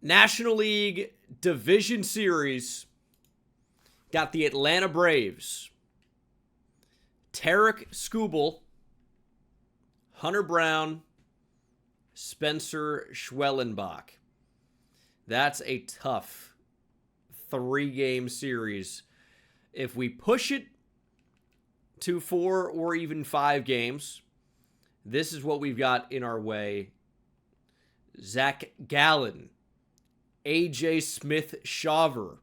National League Division Series. Got the Atlanta Braves. Tarek Skubal, Hunter Brown, Spencer Schwellenbach. That's a tough 3-game series. If we push it to 4 or even 5 games, this is what we've got in our way. Zach Gallen, AJ Smith-Shawver.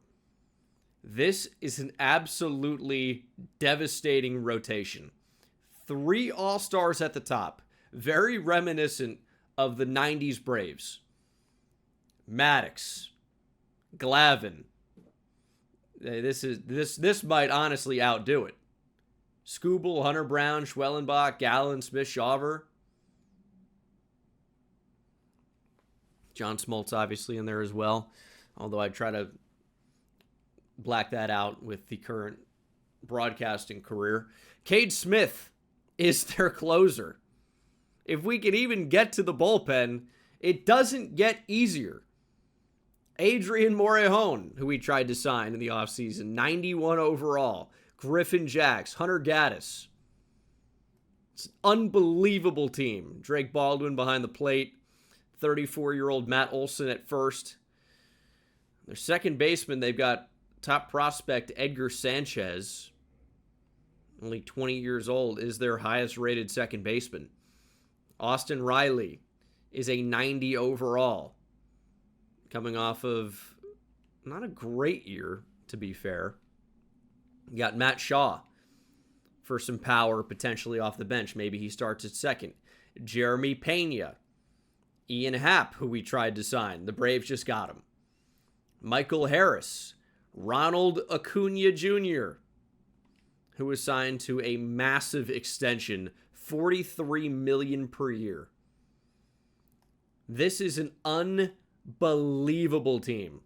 This is an absolutely devastating rotation. 3 All-Stars at the top. Very reminiscent of the 90s Braves. Maddox, Glavine. This might honestly outdo it. Skubal, Hunter Brown, Schwellenbach, Gallen, Smith-Shawver. John Smoltz obviously in there as well. Although I try to black that out with the current broadcasting career. Cade Smith is their closer. If we can even get to the bullpen, it doesn't get easier. Adrian Morejon, who we tried to sign in the offseason, 91 overall. Griffin Jacks, Hunter Gaddis. It's an unbelievable team. Drake Baldwin behind the plate. 34-year-old Matt Olson at first. Their second baseman, they've got top prospect Edgar Sanchez, only 20 years old, is their highest rated second baseman. Austin Riley is a 90 overall, coming off of not a great year, to be fair. You got Matt Shaw for some power, potentially off the bench. Maybe he starts at second. Jeremy Pena, Ian Happ, who we tried to sign. The Braves just got him. Michael Harris, Ronald Acuna Jr., who was signed to a massive extension, $43 million per year. This is an unbelievable team.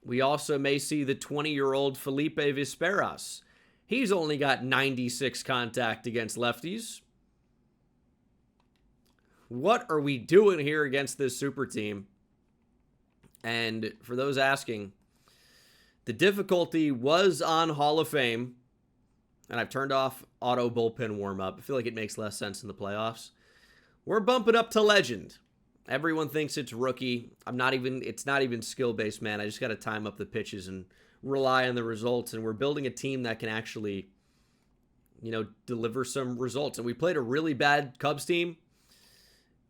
We also may see the 20-year-old Felipe Visperas. He's only got 96 contact against lefties. What are we doing here against this super team? And for those asking, the difficulty was on Hall of Fame, and I've turned off auto bullpen warm-up. I feel like it makes less sense in the playoffs. We're bumping up to legend. Everyone thinks it's rookie. It's not even skill-based, man. I just got to time up the pitches and rely on the results, and we're building a team that can actually, deliver some results. And we played a really bad Cubs team.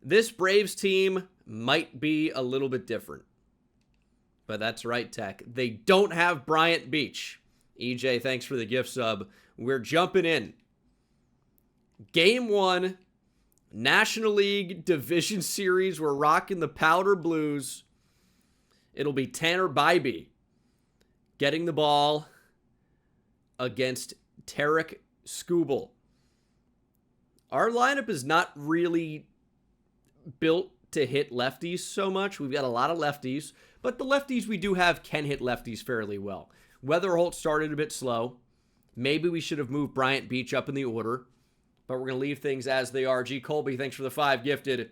This Braves team might be a little bit different. But that's right, Tech. They don't have Bryant Beach. EJ, thanks for the gift sub. We're jumping in. Game 1, National League Division Series. We're rocking the powder blues. It'll be Tanner Bybee getting the ball against Tarek Skubal. Our lineup is not really built to hit lefties so much. We've got a lot of lefties, but the lefties we do have can hit lefties fairly well. Weatherholt started a bit slow. Maybe we should have moved Bryant Beach up in the order, but we're going to leave things as they are. G. Colby, thanks for the 5 gifted.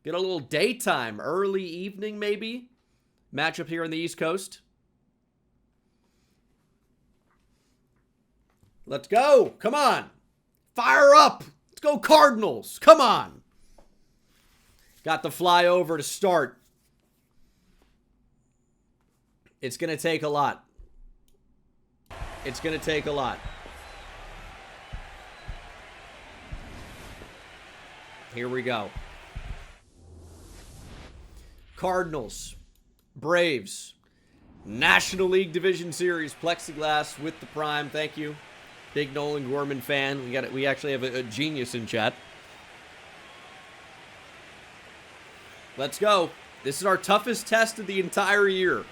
Get a little daytime, early evening maybe, matchup here on the East Coast. Let's go. Come on. Fire up. Let's go Cardinals. Come on. Got the flyover to start. It's going to take a lot. It's going to take a lot. Here we go. Cardinals, Braves, National League Division Series, plexiglass with the prime. Thank you. Big Nolan Gorman fan. We actually have a genius in chat. Let's go. This is our toughest test of the entire year.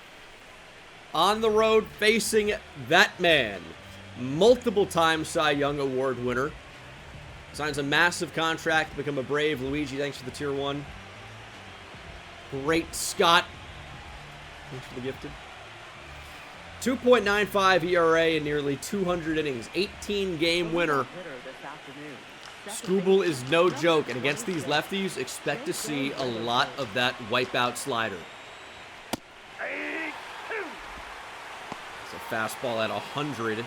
On the road, facing that man. Multiple-time Cy Young Award winner. Signs a massive contract to become a Brave. Luigi, thanks for the tier 1. Great Scott. Thanks for the gifted. 2.95 ERA in nearly 200 innings. 18-game winner. Skubal is no joke, and against these lefties, expect to see a lot of that wipeout slider. It's a fastball at 100.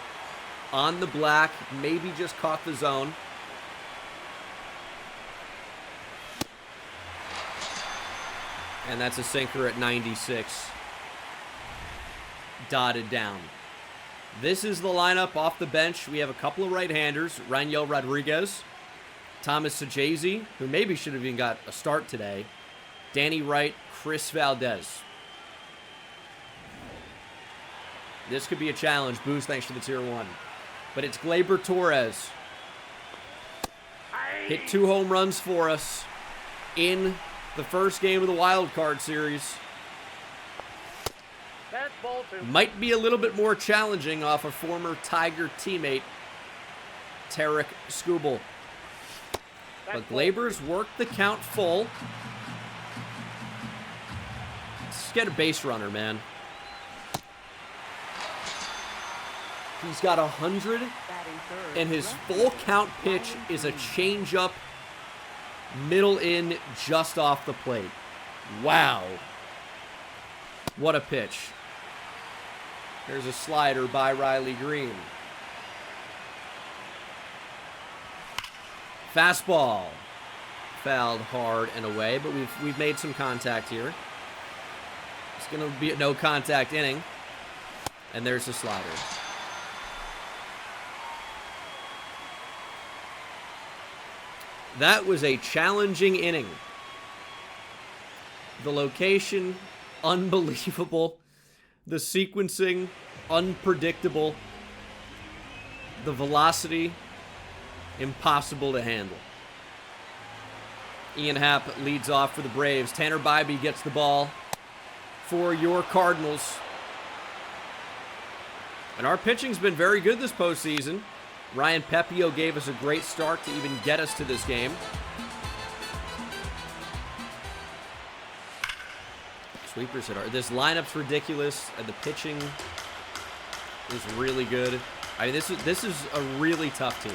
On the black, maybe just caught the zone. And that's a sinker at 96. Dotted down. This is the lineup off the bench. We have a couple of right-handers. Raniel Rodriguez, Thomas Sajazi, who maybe should have even got a start today. Danny Wright, Chris Valdez. This could be a challenge. Boost, thanks for the tier 1. But it's Gleyber Torres. Hit 2 home runs for us in the first game of the wild card series. Might be a little bit more challenging off a former Tiger teammate, Tarek Skubal. But Gleyber's worked the count full. Let's get a base runner, man. He's got 100, and his full count pitch is a changeup, middle in, just off the plate. Wow. What a pitch. There's a slider by Riley Green. Fastball. Fouled hard and away, but we've made some contact here. It's going to be a no-contact inning. And there's the slider. That was a challenging inning. The location, unbelievable. The sequencing, unpredictable. The velocity, impossible to handle. Ian Happ leads off for the Braves. Tanner Bybee gets the ball for your Cardinals. And our pitching's been very good this postseason. Ryan Pepio gave us a great start to even get us to this game. Sweepers hit hard. This lineup's ridiculous, and the pitching is really good. I mean, this is a really tough team.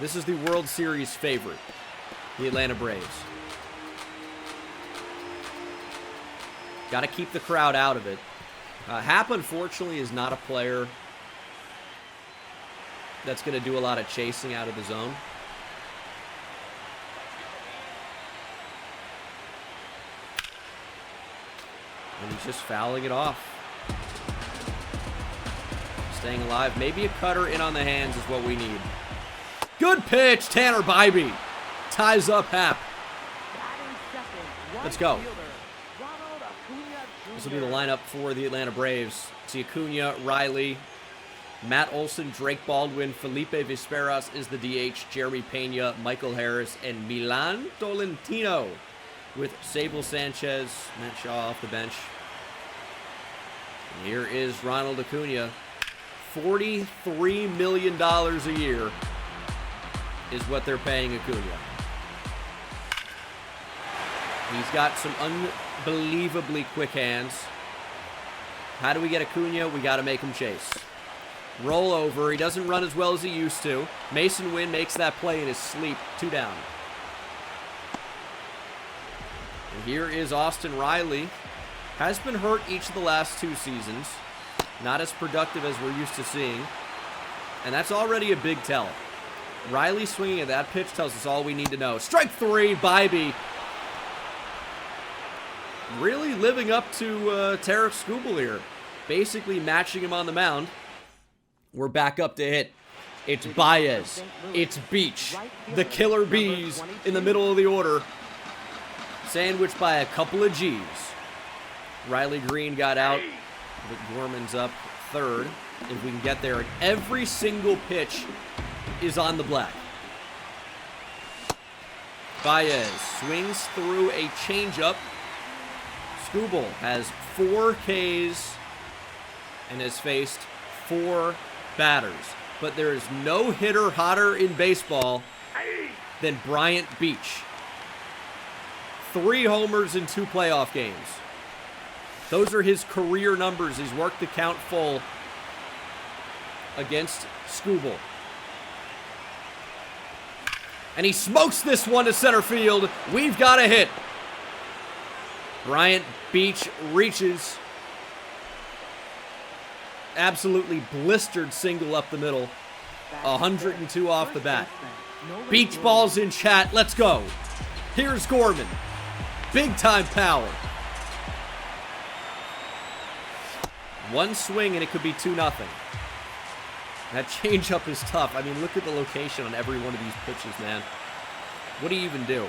This is the World Series favorite, the Atlanta Braves. Got to keep the crowd out of it. Happ, unfortunately, is not a player that's going to do a lot of chasing out of the zone. And he's just fouling it off. Staying alive. Maybe a cutter in on the hands is what we need. Good pitch, Tanner Bybee. Ties up Happ. Let's go. This will be the lineup for the Atlanta Braves. It's Acuna, Riley, Matt Olson, Drake Baldwin, Felipe Visperas is the DH, Jeremy Pena, Michael Harris, and Milan Tolentino with Sable Sanchez, Matt Shaw off the bench. And here is Ronald Acuna. $43 million a year is what they're paying Acuna. He's got some unbelievably quick hands. How do we get Acuna? We got to make him chase. Roll over. He doesn't run as well as he used to. Mason Winn makes that play in his sleep. 2 down. And here is Austin Riley. Has been hurt each of the last 2 seasons. Not as productive as we're used to seeing. And that's already a big tell. Riley swinging at that pitch tells us all we need to know. Strike 3, Bybee. Really living up to Tarek Skubal here. Basically matching him on the mound. We're back up to hit. It's Baez. It's Beach. The Killer Bees in the middle of the order. Sandwiched by a couple of G's. Riley Green got out. But Gorman's up third. If we can get there. And every single pitch is on the black. Baez swings through a changeup. Skubal has 4 Ks and has faced 4 batters. But there is no hitter hotter in baseball than Bryant Beach. 3 homers in 2 playoff games. Those are his career numbers. He's worked the count full against Skubal. And he smokes this one to center field. We've got a hit. Bryant Beach reaches. Absolutely blistered single up the middle. 102 off the bat. Beach balls in chat. Let's go. Here's Gorman. Big time power. One swing and it could be 2-0. That changeup is tough. I mean, look at the location on every one of these pitches, man. What do you even do?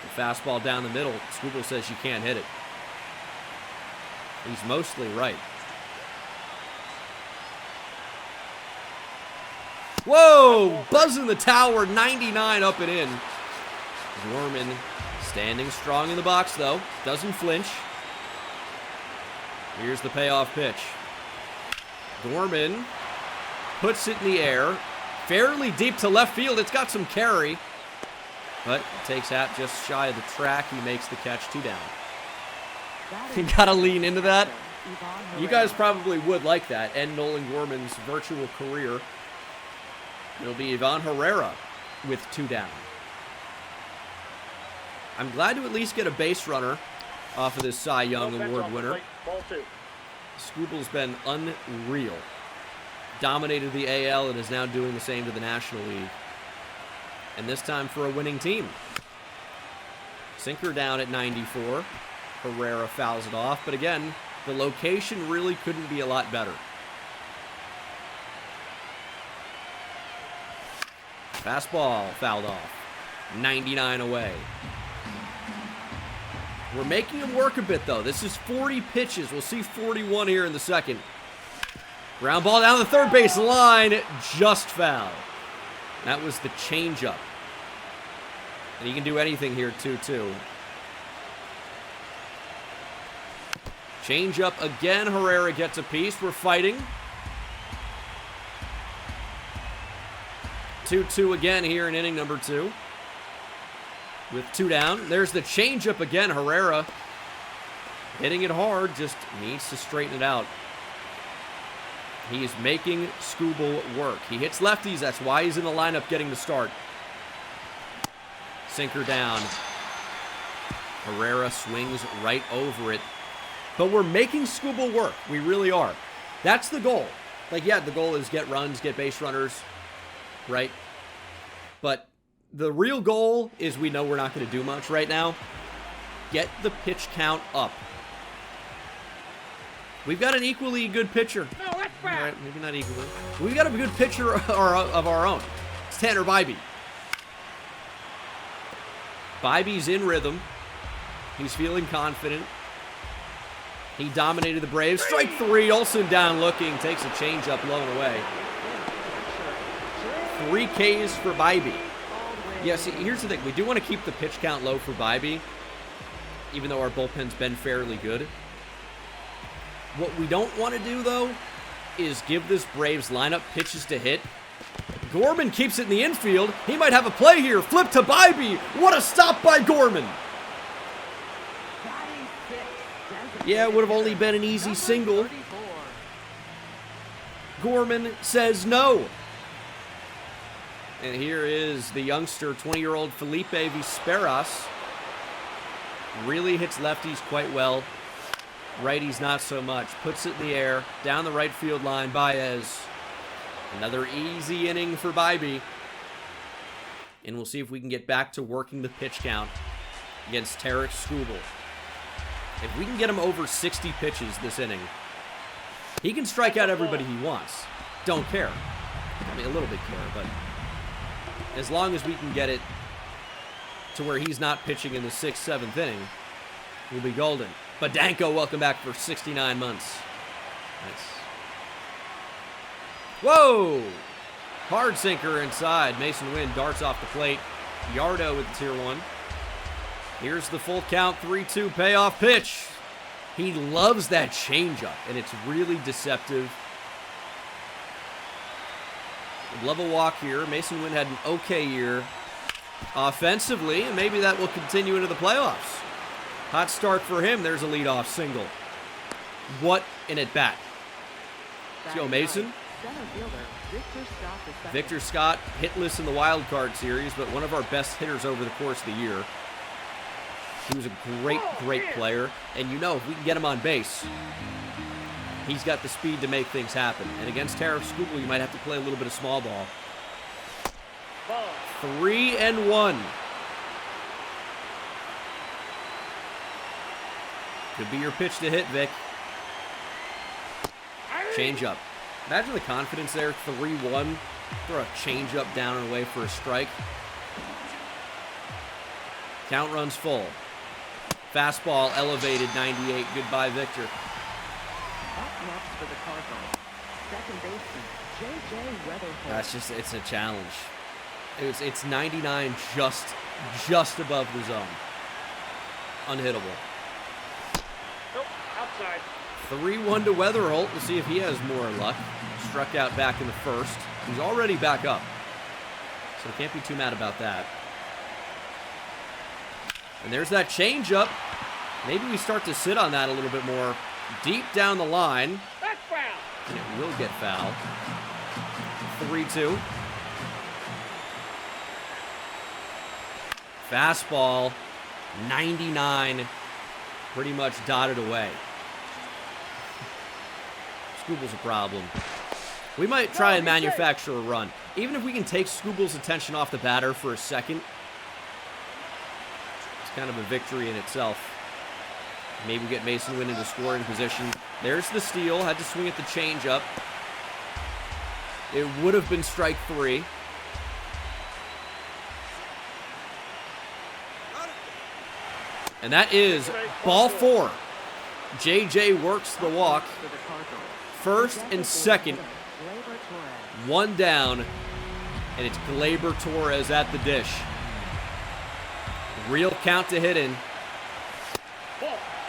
The fastball down the middle. Scooble says you can't hit it. He's mostly right. Whoa! Buzzing the tower, 99 up and in. Gorman standing strong in the box, though. Doesn't flinch. Here's the payoff pitch. Gorman puts it in the air. Fairly deep to left field. It's got some carry. But takes that just shy of the track. He makes the catch, 2 down. You gotta lean into that. You guys probably would like that. End Nolan Gorman's virtual career. It'll be Ivan Herrera with 2 down. I'm glad to at least get a base runner off of this Cy Young Award winner. Scooble's been unreal. Dominated the AL and is now doing the same to the National League. And this time for a winning team. Sinker down at 94. Herrera fouls it off. But again, the location really couldn't be a lot better. Fastball fouled off. 99 away. We're making him work a bit, though. This is 40 pitches. We'll see 41 here in the second. Ground ball down the third base line. Just foul. That was the changeup. And he can do anything here, 2-2. Changeup again. Herrera gets a piece. We're fighting. 2-2 again here in inning number 2. With 2 down. There's the changeup again. Herrera hitting it hard. Just needs to straighten it out. He is making Scooble work. He hits lefties. That's why he's in the lineup getting the start. Sinker down. Herrera swings right over it. But we're making Scooble work. We really are. That's the goal. Like, yeah, the goal is get runs, get base runners, right? But the real goal is we know we're not going to do much right now. Get the pitch count up. We've got an equally good pitcher. No, that's bad. All right, maybe not equally. We've got a good pitcher of our own. It's Tanner Bybee. Bybee's in rhythm. He's feeling confident. He dominated the Braves. Strike 3. Olsen down looking. Takes a changeup low and away. 3 Ks for Bybee. Yeah, see, here's the thing. We do want to keep the pitch count low for Bybee, even though our bullpen's been fairly good. What we don't want to do, though, is give this Braves lineup pitches to hit. Gorman keeps it in the infield. He might have a play here. Flip to Bybee. What a stop by Gorman. Yeah, it would have only been an easy single. Gorman says no. And here is the youngster, 20-year-old Felipe Visperas. Really hits lefties quite well. Righties not so much. Puts it in the air. Down the right field line, Baez. Another easy inning for Bybee. And we'll see if we can get back to working the pitch count against Tarek Scooble. If we can get him over 60 pitches this inning, he can strike out everybody he wants. Don't care. I mean, a little bit care, but as long as we can get it to where he's not pitching in the 6th, 7th inning, we'll be golden. But Danko, welcome back for 69 months. Nice. Whoa! Hard sinker inside. Mason Winn darts off the plate. Yardo with the tier 1. Here's the full count, 3-2 payoff pitch. He loves that changeup, and it's really deceptive. Would love a walk here. Mason Winn had an okay year offensively, and maybe that will continue into the playoffs. Hot start for him. There's a leadoff single. What an at-bat. Let's go, Mason. Victor Scott, hitless in the wild card series, but one of our best hitters over the course of the year. He was a great, great player. And you know, if we can get him on base, he's got the speed to make things happen. And against Tariff Skubal, you might have to play a little bit of small ball. 3-1. Could be your pitch to hit, Vic. Change up. Imagine the confidence there. 3-1. Throw a change up down and away for a strike. Count runs full. Fastball elevated 98. Goodbye, Victor. Up next for the Cardinals, second baseman J.J. Weatherford. That's just, it's a challenge. It's 99 just above the zone. Unhittable. Nope, outside. 3-1 to Weatherholt. We'll see if he has more luck. Struck out back in the first. He's already back up, so can't be too mad about that. And there's that changeup. Maybe we start to sit on that a little bit more. Deep down the line. That's foul. And it will get foul. 3-2. Fastball. 99. Pretty much dotted away. Skubal's a problem. We might try and manufacture a run. Even if we can take Skubal's attention off the batter for a second, it's kind of a victory in itself. Maybe get Mason Winn into scoring position. There's the steal. Had to swing at the changeup. It would have been strike 3. And that is ball 4. JJ works the walk. First and second. One down. And it's Gleyber Torres at the dish. Real count to hit in.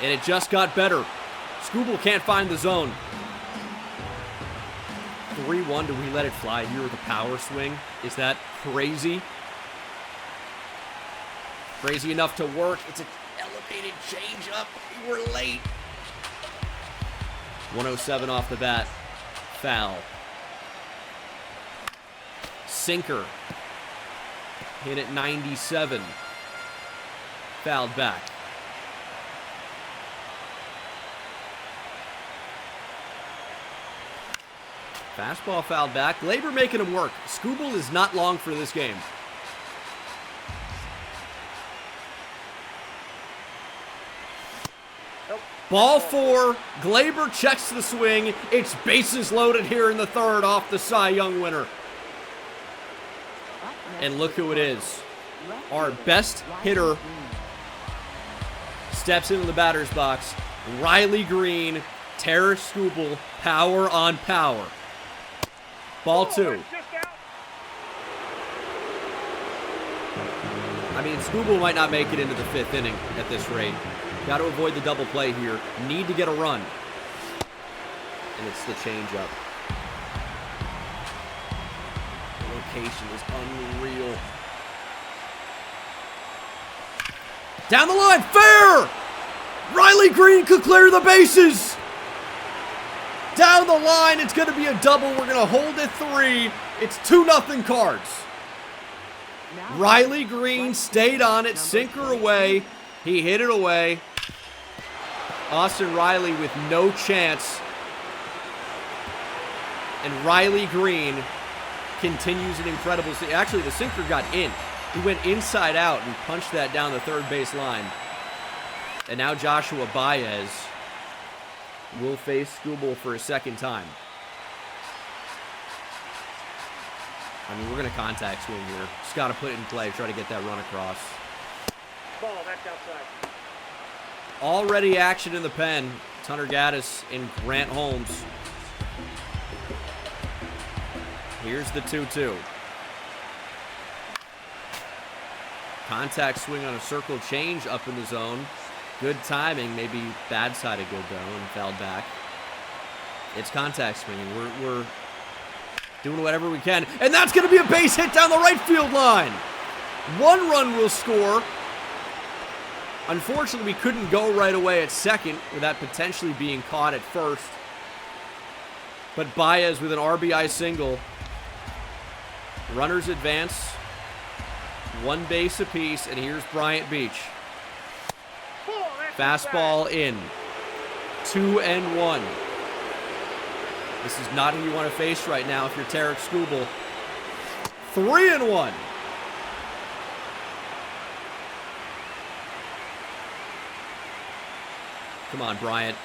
And it just got better. Skubal can't find the zone. 3-1. Do we let it fly here with a power swing? Is that crazy? Crazy enough to work. It's an elevated changeup. We're late. 107 off the bat. Foul. Sinker. Hit at 97. Fouled back. Fastball fouled back. Gleyber making him work. Skubal is not long for this game. Ball 4. Gleyber checks the swing. It's bases loaded here in the third off the Cy Young winner. And look who it is. Our best hitter steps into the batter's box. Riley Green, Terrace Skubal, power on power. Ball 2. I mean, Skubal might not make it into the 5th inning at this rate. Got to avoid the double play here. Need to get a run. And it's the changeup. The location is unreal. Down the line, fair! Riley Green could clear the bases. Down the line, it's going to be a double. We're going to hold it 3. It's 2-0 Cards. Riley Green stayed on it, sinker away. He hit it away. Austin Riley with no chance. And Riley Green continues an incredible... Actually, the sinker got in. He went inside out and punched that down the third base line. And now Joshua Baez will face Skubal for a second time. I mean, we're going to contact swing here. Just got to put it in play, try to get that run across. Ball, that's outside. Already action in the pen. It's Hunter Gaddis and Grant Holmes. Here's the 2-2. Contact swing on a circle change up in the zone. Good timing, maybe bad side of good though, and fouled back. It's contact swinging. We're doing whatever we can. And that's going to be a base hit down the right field line. 1 run will score. Unfortunately, we couldn't go right away at second without potentially being caught at first. But Baez with an RBI single. Runners advance. 1 base apiece, and here's Bryant Beach. Fastball in. 2-1. This is not who you want to face right now if you're Tarek Skubal. 3-1. Come on, Bryant.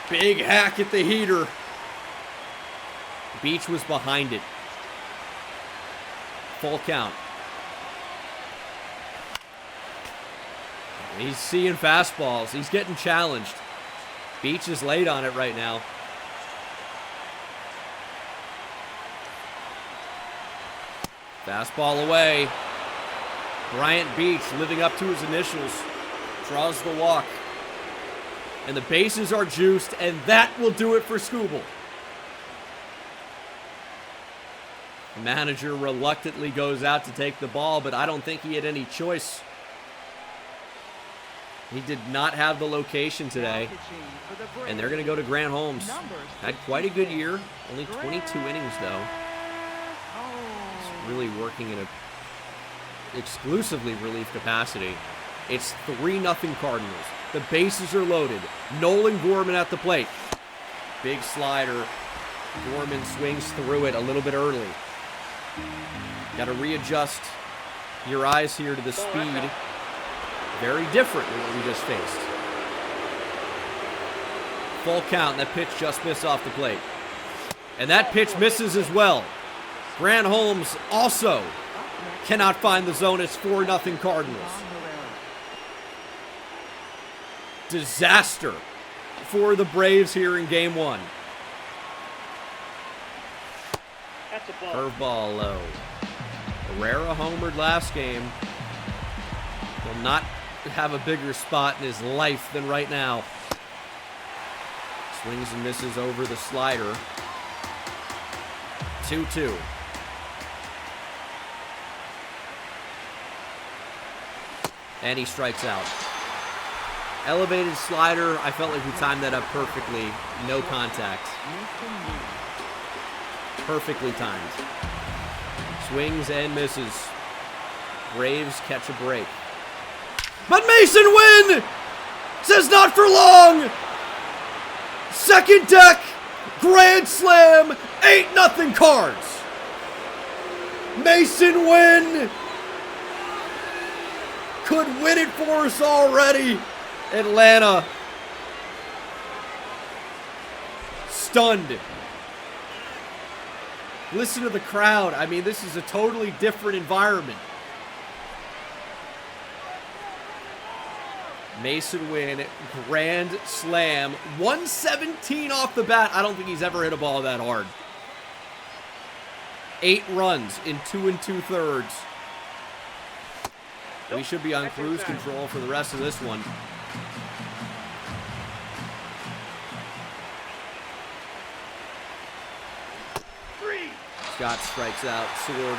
Big hack at the heater. Beach was behind it. Full count. He's seeing fastballs. He's getting challenged. Beach is late on it right now. Fastball away. Bryant Beach living up to his initials. Draws the walk. And the bases are juiced, and that will do it for Skubal. The manager reluctantly goes out to take the ball, but I don't think he had any choice. He did not have the location today. And they're going to go to Grant Holmes. Had quite a good year. Only 22 innings, though. He's really working in a exclusively relief capacity. It's 3-0 Cardinals. The bases are loaded. Nolan Gorman at the plate. Big slider. Gorman swings through it a little bit early. Got to readjust your eyes here to the speed. Very different than what we just faced. Full count. That pitch just missed off the plate. And that pitch misses as well. Grant Holmes also cannot find the zone. It's 4-0 Cardinals. Disaster for the Braves here in Game 1. That's a ball. Curveball low. Herrera homered last game. Will not have a bigger spot in his life than right now. Swings and misses over the slider. 2-2. And he strikes out. Elevated slider. I felt like we timed that up perfectly. No contact. Perfectly timed. Swings and misses. Braves catch a break. But Mason Winn says not for long. Second deck. Grand slam. 8-0 Cards. Mason Winn could win it for us already. Atlanta stunned. Listen to the crowd. I mean, this is a totally different environment. Mason Winn, grand slam. 117 off the bat. I don't think he's ever hit a ball that hard. 8 runs in 2 2/3. We should be on cruise control for the rest of this one. Scott strikes out. Sword.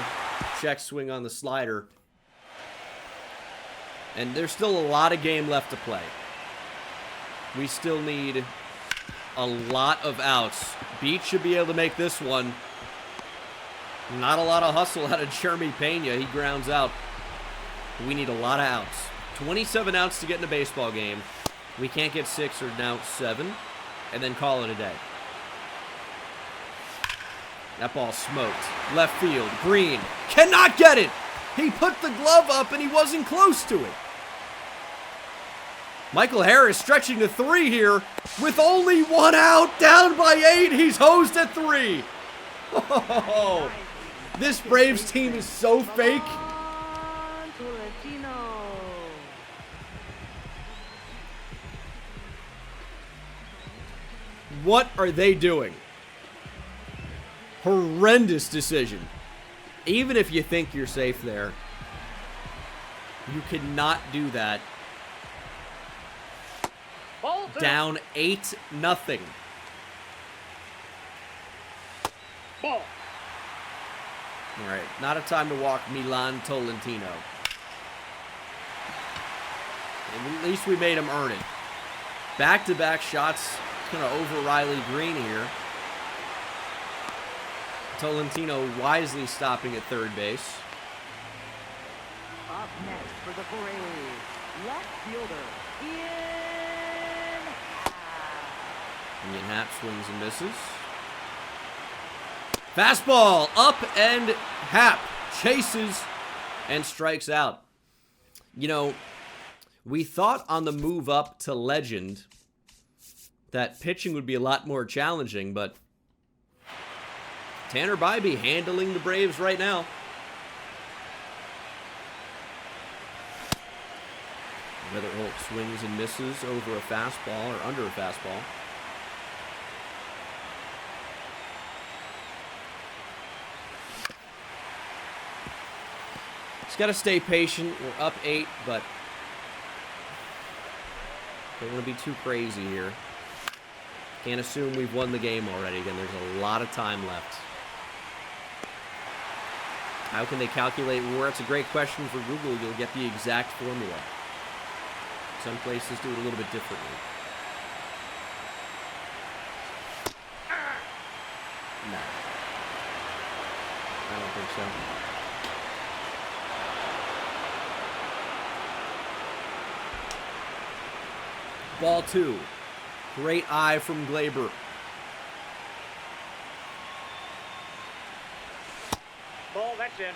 Check swing on the slider. And there's still a lot of game left to play. We still need a lot of outs. Beach should be able to make this one. Not a lot of hustle out of Jeremy Pena. He grounds out. We need a lot of outs. 27 outs to get in a baseball game. We can't get 6 or now 7. And then call it a day. That ball smoked. Left field. Green. Cannot get it. He put the glove up and he wasn't close to it. Michael Harris stretching to 3 here with only 1 out. Down by 8. He's hosed at 3. Oh, this Braves team is so fake. What are they doing? Horrendous decision. Even if you think you're safe there, you cannot do that. Down 8-0. Ball. All right, not a time to walk Milan Tolentino. And at least we made him earn it. Back-to-back shots. Kind of over Riley Green here. Tolentino wisely stopping at third base. Up next for the Braves, left fielder, Ian Happ swings and misses. Fastball up, and Happ chases and strikes out. You know, we thought on the move up to legend that pitching would be a lot more challenging, but Tanner Bybee handling the Braves right now. Weatherholt swings and misses over a fastball, or under a fastball. He's got to stay patient. We're up 8, but don't want to be too crazy here. Can't assume we've won the game already. Again, there's a lot of time left. How can they calculate WAR? It's a great question for Google. You'll get the exact formula. Some places do it a little bit differently. No. I don't think so. Ball 2. Great eye from Glaber. Ball, that's in.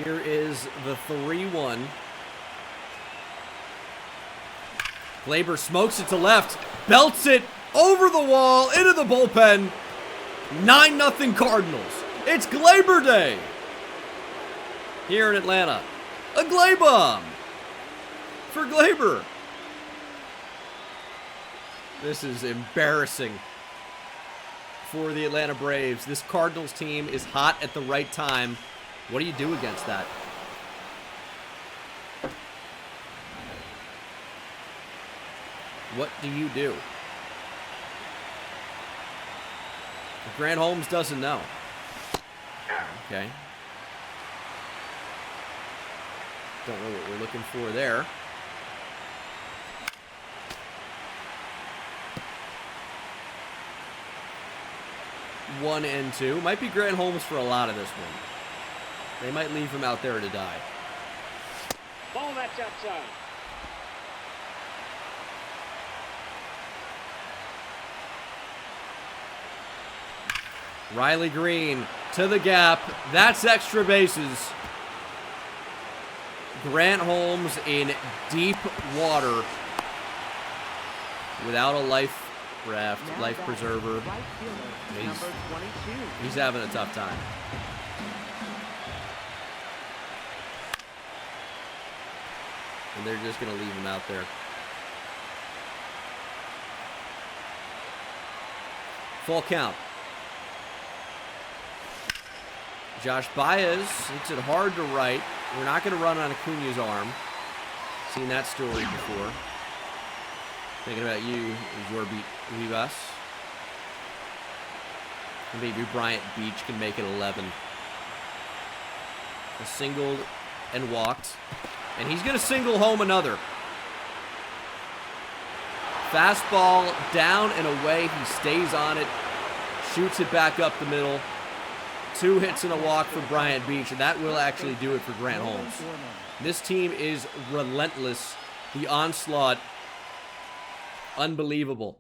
Here is the 3-1. Glaber smokes it to left, belts it over the wall, into the bullpen. 9-0 Cardinals. It's Glaber Day here in Atlanta. A Glaber for Glaber. This is embarrassing for the Atlanta Braves. This Cardinals team is hot at the right time. What do you do against that? What do you do? Grant Holmes doesn't know. Okay. Don't know what we're looking for there. One and 2. Might be Grant Holmes for a lot of this one. They might leave him out there to die. Ball, that's outside. Riley Green to the gap. That's extra bases. Grant Holmes in deep water without a life raft, life preserver. He's having a tough time. And they're just going to leave him out there. Full count. Josh Baez hits it hard to right. We're not going to run on Acuna's arm. Seen that story before. Thinking about you, Jorge Vivas. Maybe Bryant Beach can make it 11. A singled and walked. And he's going to single home another. Fastball down and away. He stays on it. Shoots it back up the middle. 2 hits and a walk for Bryant Beach, and that will actually do it for Grant Holmes. This team is relentless. The onslaught, unbelievable.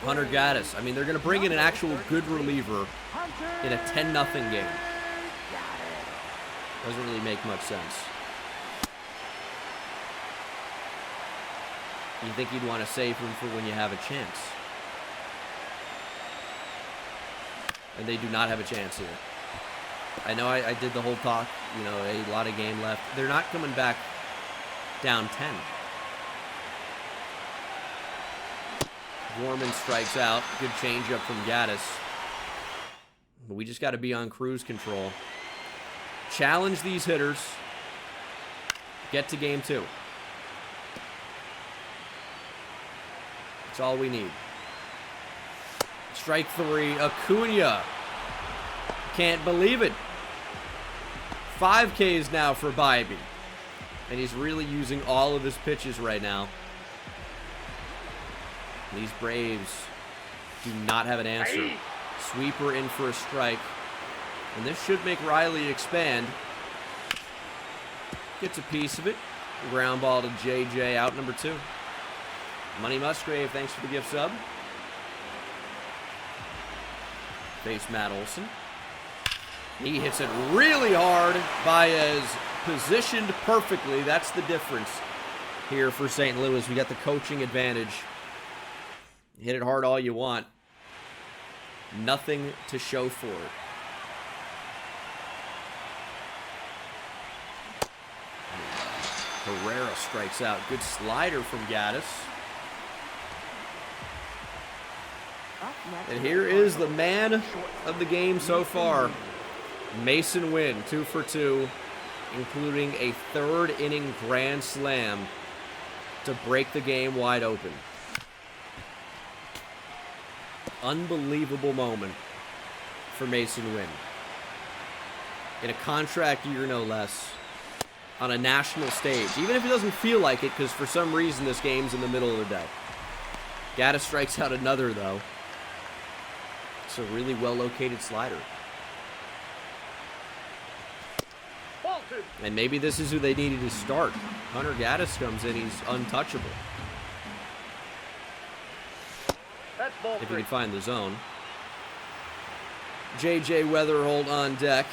Hunter Gaddis. I mean, they're going to bring in an actual good reliever in a 10-0 game. Doesn't really make much sense. You think you'd want to save him for when you have a chance. And they do not have a chance here. I know I did the whole talk, you know, a lot of game left. They're not coming back down 10. Gorman strikes out. Good changeup from Gaddis. But we just got to be on cruise control. Challenge these hitters. Get to game 2. That's all we need. Strike 3, Acuna. Can't believe it. 5 Ks now for Bybee. And he's really using all of his pitches right now. These Braves do not have an answer. Sweeper in for a strike. And this should make Riley expand. Gets a piece of it. Ground ball to JJ, out number 2. Money Musgrave, thanks for the gift sub. Face Matt Olson. He hits it really hard. Baez positioned perfectly. That's the difference here for St. Louis. We got the coaching advantage. Hit it hard all you want. Nothing to show for it. Herrera strikes out. Good slider from Gaddis. And here is the man of the game so far. Mason Winn, 2 for 2, including a 3rd inning grand slam to break the game wide open. Unbelievable moment for Mason Winn. In a contract year, no less. On a national stage. Even if it doesn't feel like it, because for some reason this game's in the middle of the day. Gaddis strikes out another, though. It's a really well-located slider. And maybe this is who they needed to start. Hunter Gaddis comes in, he's untouchable. That's ball If he 3. can find the zone. JJ Weatherholt on deck.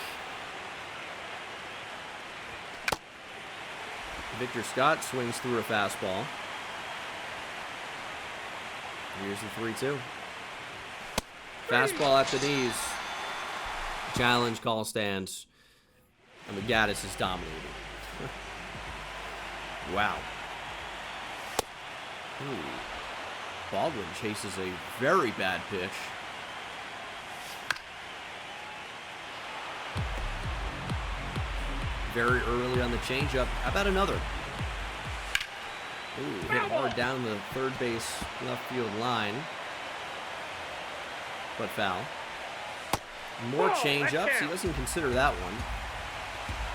Victor Scott swings through a fastball. Here's the 3-2. Fastball at the knees. Challenge call stands. And Gaddis is dominating. Wow. Ooh. Baldwin chases a very bad pitch. Very early on the changeup. How about another? Ooh, hit hard down the third base left field line. But foul. More changeups. He doesn't consider that one.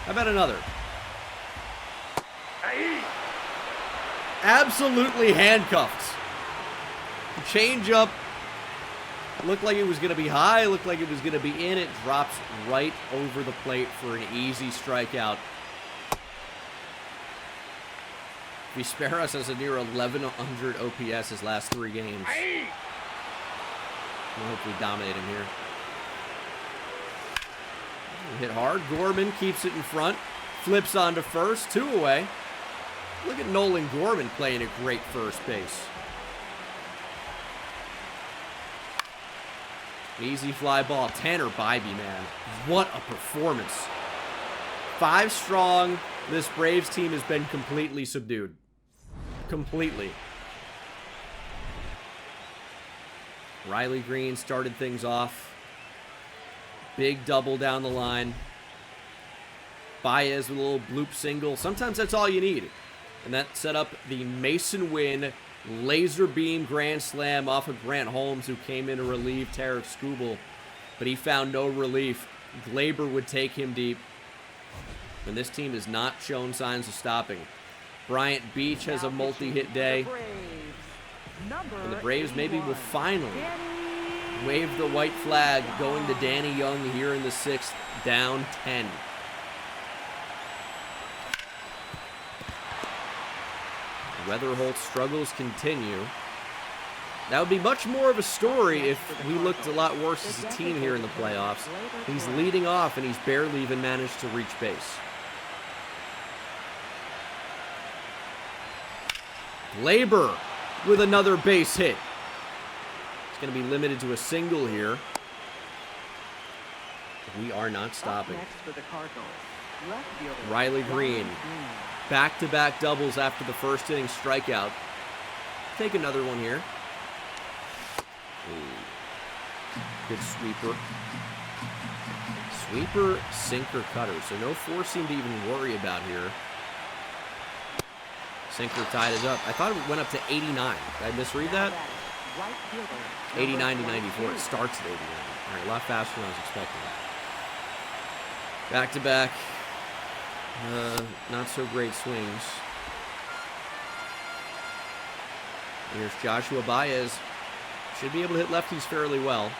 How about another? Absolutely handcuffed. The changeup looked like it was going to be high, looked like it was going to be in. It drops right over the plate for an easy strikeout. Vizqueras has a near 1,100 OPS his last 3 games. We'll hopefully dominate him here. Hit hard. Gorman keeps it in front. Flips onto first. 2 away. Look at Nolan Gorman playing a great first base. Easy fly ball. Tanner Bybee, man. What a performance. 5 strong. This Braves team has been completely subdued. Completely. Riley Green started things off. Big double down the line. Baez with a little bloop single. Sometimes that's all you need. And that set up the Mason Winn laser beam grand slam off of Grant Holmes, who came in to relieve Tarek Skubal. But he found no relief. Glaber would take him deep. And this team has not shown signs of stopping. Bryant Beach has a multi-hit day. And the Braves maybe will finally wave the white flag, going to Danny Young here in the 6th, down 10. Weatherholt's struggles continue. That would be much more of a story if we looked a lot worse as a team here in the playoffs. He's leading off, and he's barely even managed to reach base. Glaber with another base hit. It's going to be limited to a single here. We are not stopping. Riley Green. Back-to-back doubles after the first inning strikeout. Take another one here. Ooh. Good sweeper. Sweeper, sinker, cutter. So no four seam to even worry about here. Sinker tied it up. I thought it went up to 89. Did I misread that? 89 to 94. It starts at 89. All right, a lot faster than I was expecting. Back-to-back. Not so great swings. Here's Joshua Baez. Should be able to hit lefties fairly well.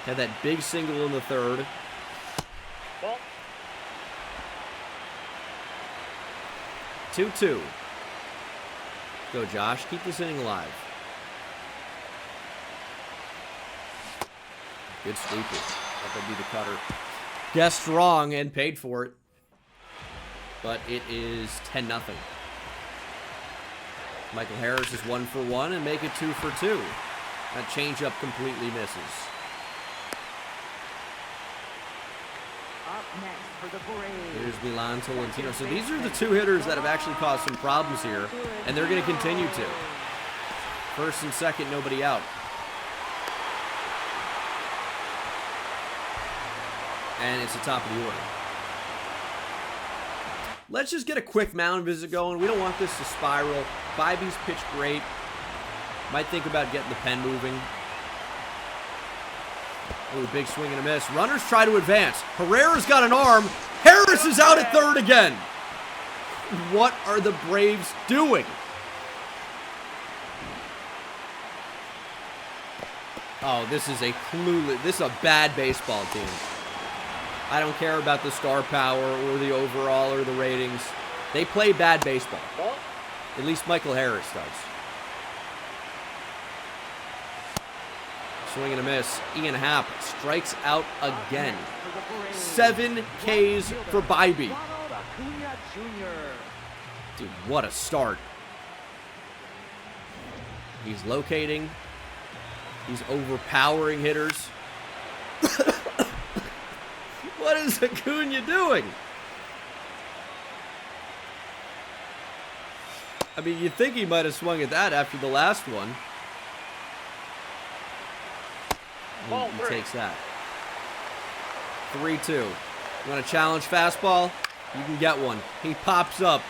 Had that big single in the 3rd. Ball. 2-2. Go, Josh. Keep this inning alive. Good sweeper. That'll be the cutter. Guessed wrong and paid for it. But it is 10-0. Michael Harris is 1 for 1 and make it 2 for 2. That changeup completely misses. Up next for the Braves. Here's Milan Tolentino. So these are the two hitters that have actually caused some problems here, and they're going to continue to. First and second, nobody out. And it's the top of the order. Let's just get a quick mound visit going. We don't want this to spiral. Bibby's pitched great. Might think about getting the pen moving. Ooh, big swing and a miss. Runners try to advance. Herrera's got an arm. Harris is out at third again. What are the Braves doing? Oh, this is a clueless. This is a bad baseball team. I don't care about the star power or the overall or the ratings. They play bad baseball. Ball. At least Michael Harris does. Swing and a miss. Ian Happ strikes out again. 7 Ks for Bybee. Ronald Acuna Jr. Dude, what a start. He's locating. He's overpowering hitters. What is Acuna doing? I mean, you'd think he might have swung at that after the last one. Ball He three. takes that. 3-2. You want to challenge fastball? You can get one. He pops up.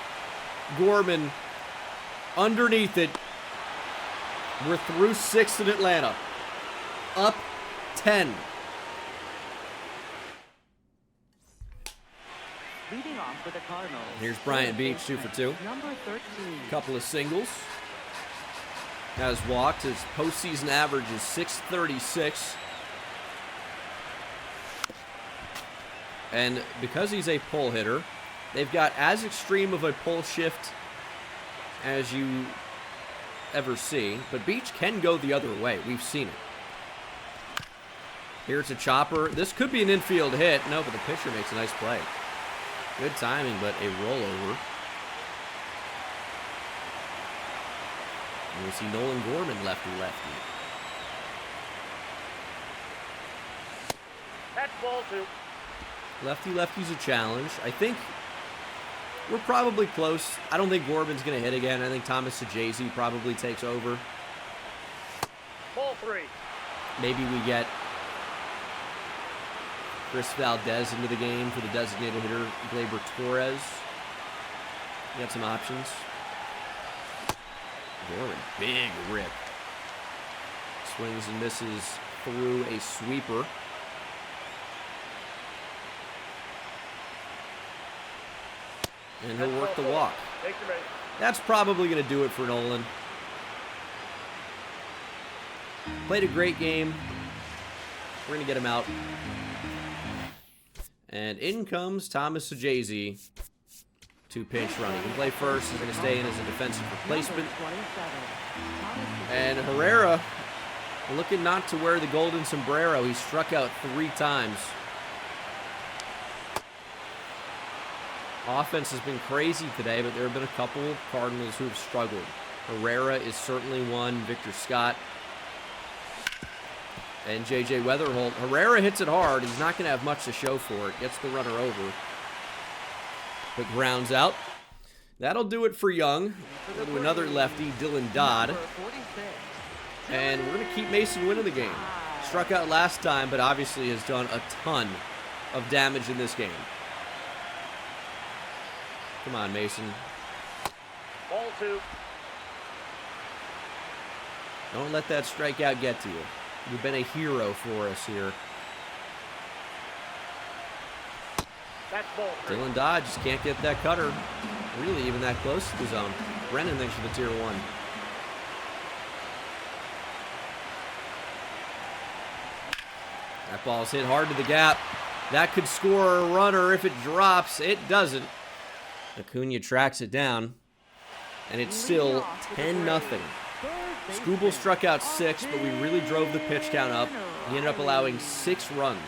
Gorman underneath it. We're through 6 in Atlanta. Up 10. Leading off for the Cardinals. Here's Bryant Beach, 2 for 2. Number 13. Couple of singles. Has walked. His postseason average is .636. And because he's a pull hitter, they've got as extreme of a pull shift as you ever see. But Beach can go the other way. We've seen it. Here's a chopper. This could be an infield hit. No, but the pitcher makes a nice play. Good timing, but a rollover. And we see Nolan Gorman lefty-lefty. That's ball 2. Lefty-lefty's a challenge. I think we're probably close. I don't think Gorman's going to hit again. I think Thomas Sajazi probably takes over. Ball 3. Maybe we get Chris Valdez into the game for the designated hitter, Gleyber Torres. You got some options. Gorman, big rip. Swings and misses through a sweeper. And he'll work the walk. Take your base. That's probably going to do it for Nolan. Played a great game. We're going to get him out. And in comes Thomas Sajazi to pinch run. He can play first. He's going to stay in as a defensive replacement. And Herrera looking not to wear the golden sombrero. He struck out 3 times. Offense has been crazy today, but there have been a couple of Cardinals who have struggled. Herrera is certainly one. Victor Scott. And J.J. Weatherholt. Herrera hits it hard. He's not going to have much to show for it. Gets the runner over. But grounds out. That'll do it for Young. Go to another lefty, Dylan Dodd. And we're going to keep Mason Winn in the game. Struck out last time, but obviously has done a ton of damage in this game. Come on, Mason. Ball 2. Don't let that strikeout get to you. You've been a hero for us here. That's ball 3. Dylan Dodd just can't get that cutter. Really even that close to the zone. Brennan thinks for the tier 1. That ball's hit hard to the gap. That could score a runner if it drops. It doesn't. Acuna tracks it down, and it's still 10-0. Struble struck out 6, but we really drove the pitch count up. He ended up allowing 6 runs.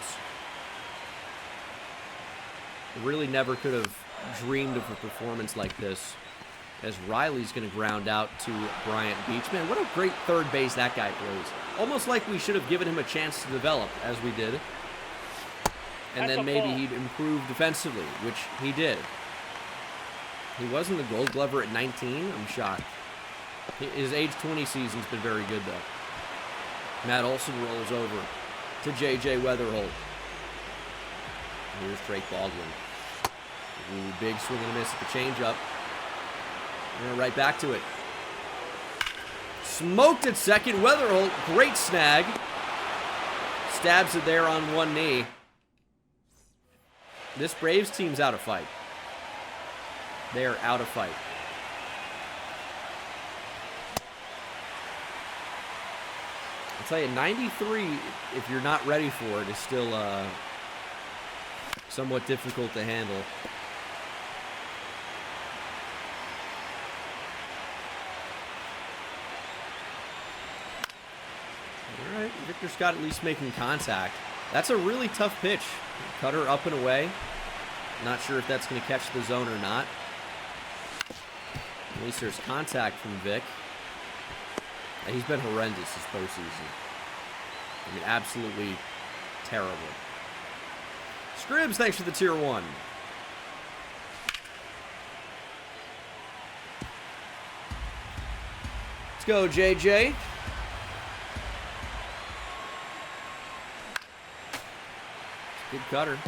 Really never could have dreamed of a performance like this, as Riley's going to ground out to Bryant Beach. Man, what a great third base that guy plays. Almost like we should have given him a chance to develop, as we did. And then maybe he'd improve defensively, which he did. He wasn't the Gold Glover at 19. I'm shocked. His age 20 season's been very good, though. Matt Olson rolls over to J.J. Weatherholt. Here's Drake Baldwin. Ooh, big swing and a miss at the changeup. And right back to it. Smoked at second. Weatherholt, great snag. Stabs it there on one knee. This Braves team's out of fight. They are out of fight. I'll tell you, 93, if you're not ready for it, is still somewhat difficult to handle. All right, Victor Scott at least making contact. That's a really tough pitch. Cutter up and away. Not sure if that's going to catch the zone or not. At least there's contact from Vic. He's been horrendous this postseason. I mean, absolutely terrible. Scribbs, thanks for the tier 1. Let's go, JJ. Good cutter.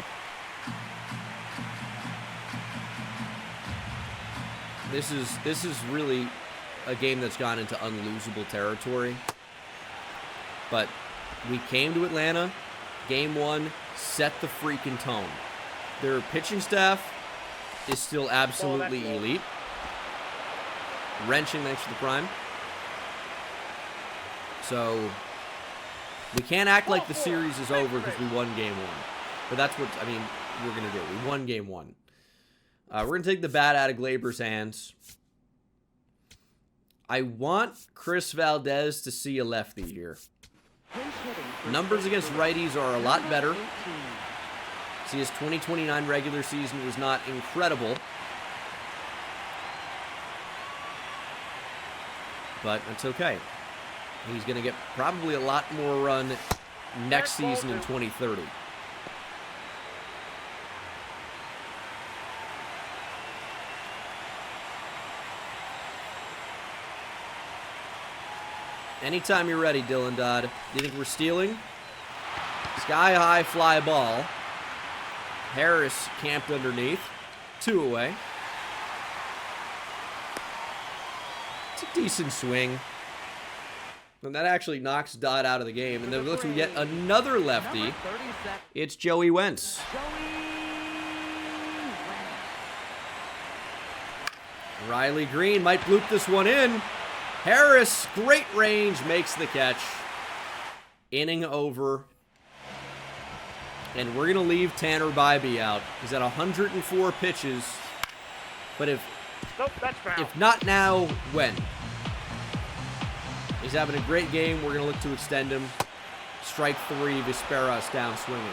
This is really a game that's gone into unlosable territory. But we came to Atlanta, game 1, set the freaking tone. Their pitching staff is still absolutely elite. Wrenching, thanks for the prime. So we can't act like the series is over because we won game 1. But that's what, I mean, we're going to do. We won game 1. We're going to take the bat out of Glaber's hands. I want Chris Valdez to see a lefty here. Numbers against righties are a lot better. See, his 2029 regular season was not incredible. But it's okay. He's going to get probably a lot more run next season in 2030. Anytime you're ready, Dylan Dodd. Do you think we're stealing? Sky-high fly ball. Harris camped underneath. 2 away. It's a decent swing. And that actually knocks Dodd out of the game. And then we look to yet another lefty. It's Joey Wentz. Riley Green might bloop this one in. Harris, great range, makes the catch. Inning over. And we're going to leave Tanner Bybee out. He's at 104 pitches. But if not now, when? He's having a great game. We're going to look to extend him. Strike 3, Visperas down swinging.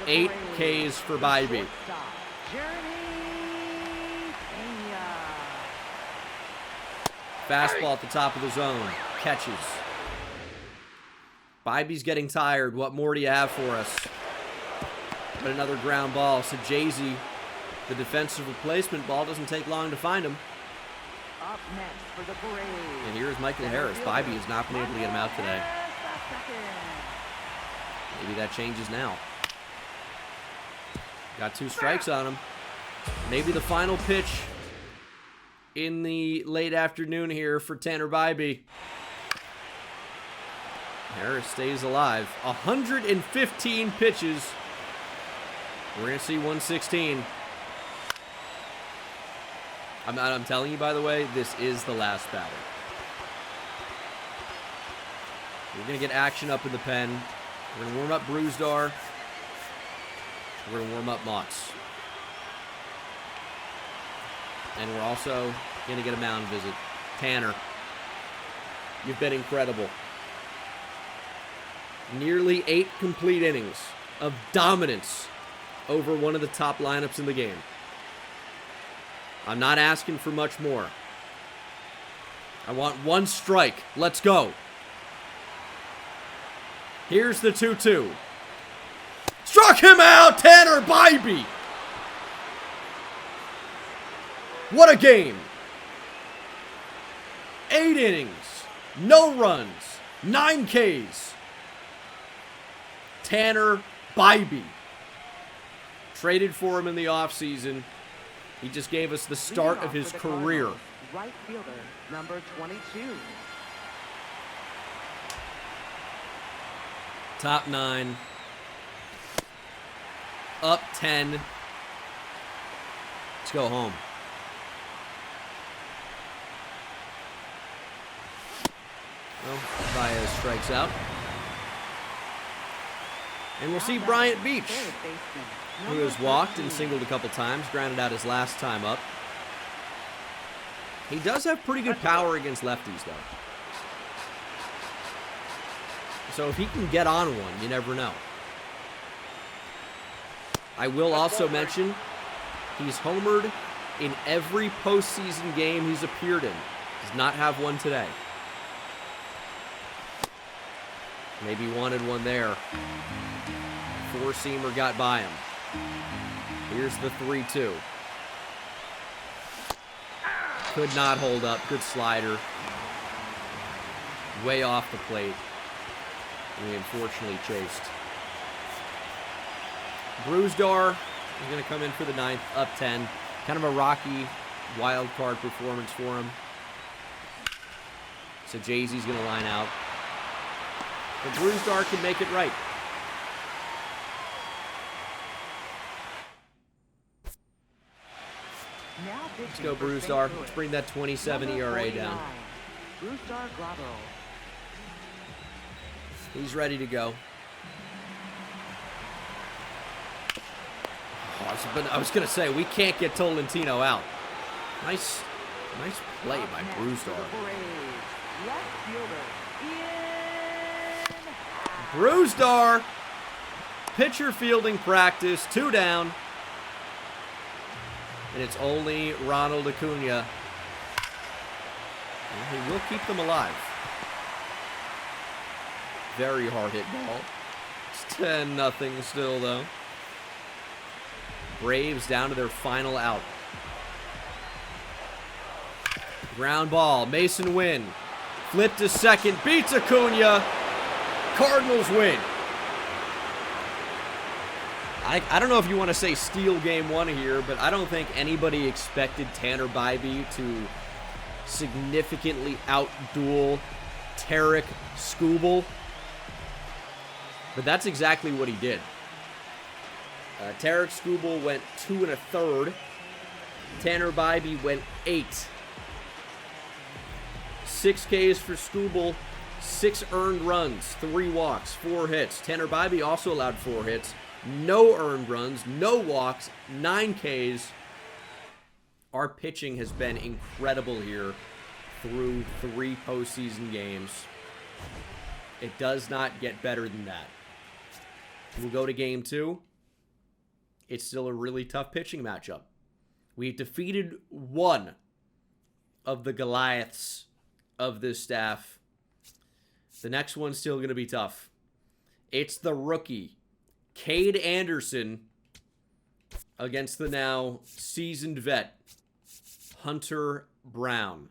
8 Ks for Bybee. Fastball at the top of the zone. Catches. Bybee's getting tired. What more do you have for us? But another ground ball. So Jay-Z, the defensive replacement ball, doesn't take long to find him. Up next for the Braves. And here's Michael Harris. Bybee has not been able to get him out today. Maybe that changes now. Got 2 strikes on him. Maybe the final pitch in the late afternoon here for Tanner Bybee. Harris stays alive. 115 pitches. We're going to see 116. I'm telling you, by the way, this is the last batter. We're going to get action up in the pen. We're going to warm up Bruzdar. We're going to warm up Motts. And we're also going to get a mound visit. Tanner, you've been incredible. Nearly 8 complete innings of dominance over one of the top lineups in the game. I'm not asking for much more. I want 1 strike. Let's go. Here's the 2-2. Struck him out, Tanner Bybee. What a game. 8 innings, no runs, 9 Ks. Tanner Bybee. Traded for him in the offseason. He just gave us the start of his career. Right fielder, number 22. Top 9. Up 10. Let's go home. Well, Baez strikes out. And we'll see Bryant Beach, who has walked and singled a couple times, grounded out his last time up. He does have pretty good power against lefties, though. So if he can get on one, you never know. I will also mention he's homered in every postseason game he's appeared in. Does not have one today. Maybe wanted one there. 4-seamer got by him. Here's the 3-2. Could not hold up. Good slider. Way off the plate. And we unfortunately chased. Bruzdar is going to come in for the 9th, up 10. Kind of a rocky wild card performance for him. So Jay-Z's going to line out. But Bruzdar can make it right. Let's go, Bruzdar. Let's bring that 27 ERA down. Bruzdar Grotto. He's ready to go. Oh, I was going to say, we can't get Tolentino out. Nice play by Bruzdar. Bruzdar, pitcher fielding practice, 2 down. And it's only Ronald Acuna. And he will keep them alive. Very hard hit ball. It's 10-0 still, though. Braves down to their final out. Ground ball. Mason Winn. Flip to second. Beats Acuna. Cardinals win. I don't know if you want to say steal game 1 here, but I don't think anybody expected Tanner Bybee to significantly outduel Tarek Skubal. But that's exactly what he did. Tarek Skubal went 2 1/3. Tanner Bybee went 8. 6 Ks for Skubal, 6 earned runs, 3 walks, 4 hits. Tanner Bybee also allowed 4 hits, no earned runs, no walks, 9 Ks. Our pitching has been incredible here through 3 postseason games. It does not get better than that. We'll go to game 2. It's still a really tough pitching matchup. We've defeated 1 of the Goliaths of this staff. The next one's still going to be tough. It's the rookie, Cade Anderson, against the now seasoned vet, Hunter Brown.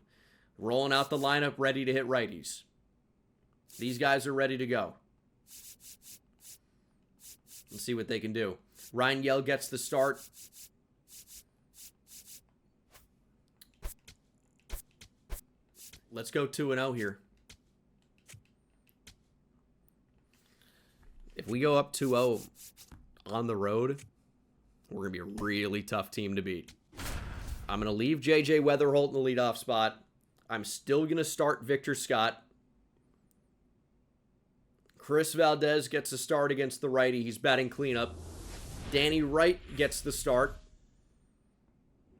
Rolling out the lineup, ready to hit righties. These guys are ready to go. Let's see what they can do. Ryan Yell gets the start. Let's go 2-0 here. If we go up 2-0 on the road, we're going to be a really tough team to beat. I'm going to leave J.J. Weatherholt in the leadoff spot. I'm still going to start Victor Scott. Chris Valdez gets a start against the righty. He's batting cleanup. Danny Wright gets the start.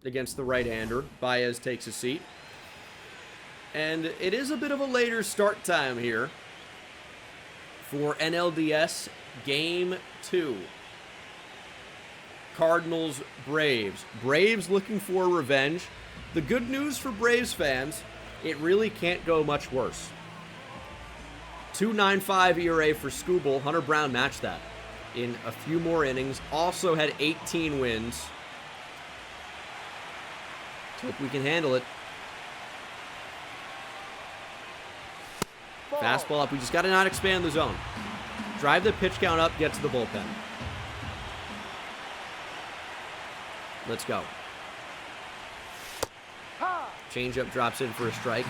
against the right-hander. Baez takes a seat. And it is a bit of a later start time here for NLDS Game 2. Cardinals, Braves. Braves looking for revenge. The good news for Braves fans, it really can't go much worse. 2.95 ERA for Skubal. Hunter Brown matched that in a few more innings. Also had 18 wins. Hope we can handle it. Fastball up. We just got to not expand the zone. Drive the pitch count up, get to the bullpen. Let's go. Changeup drops in for a strike.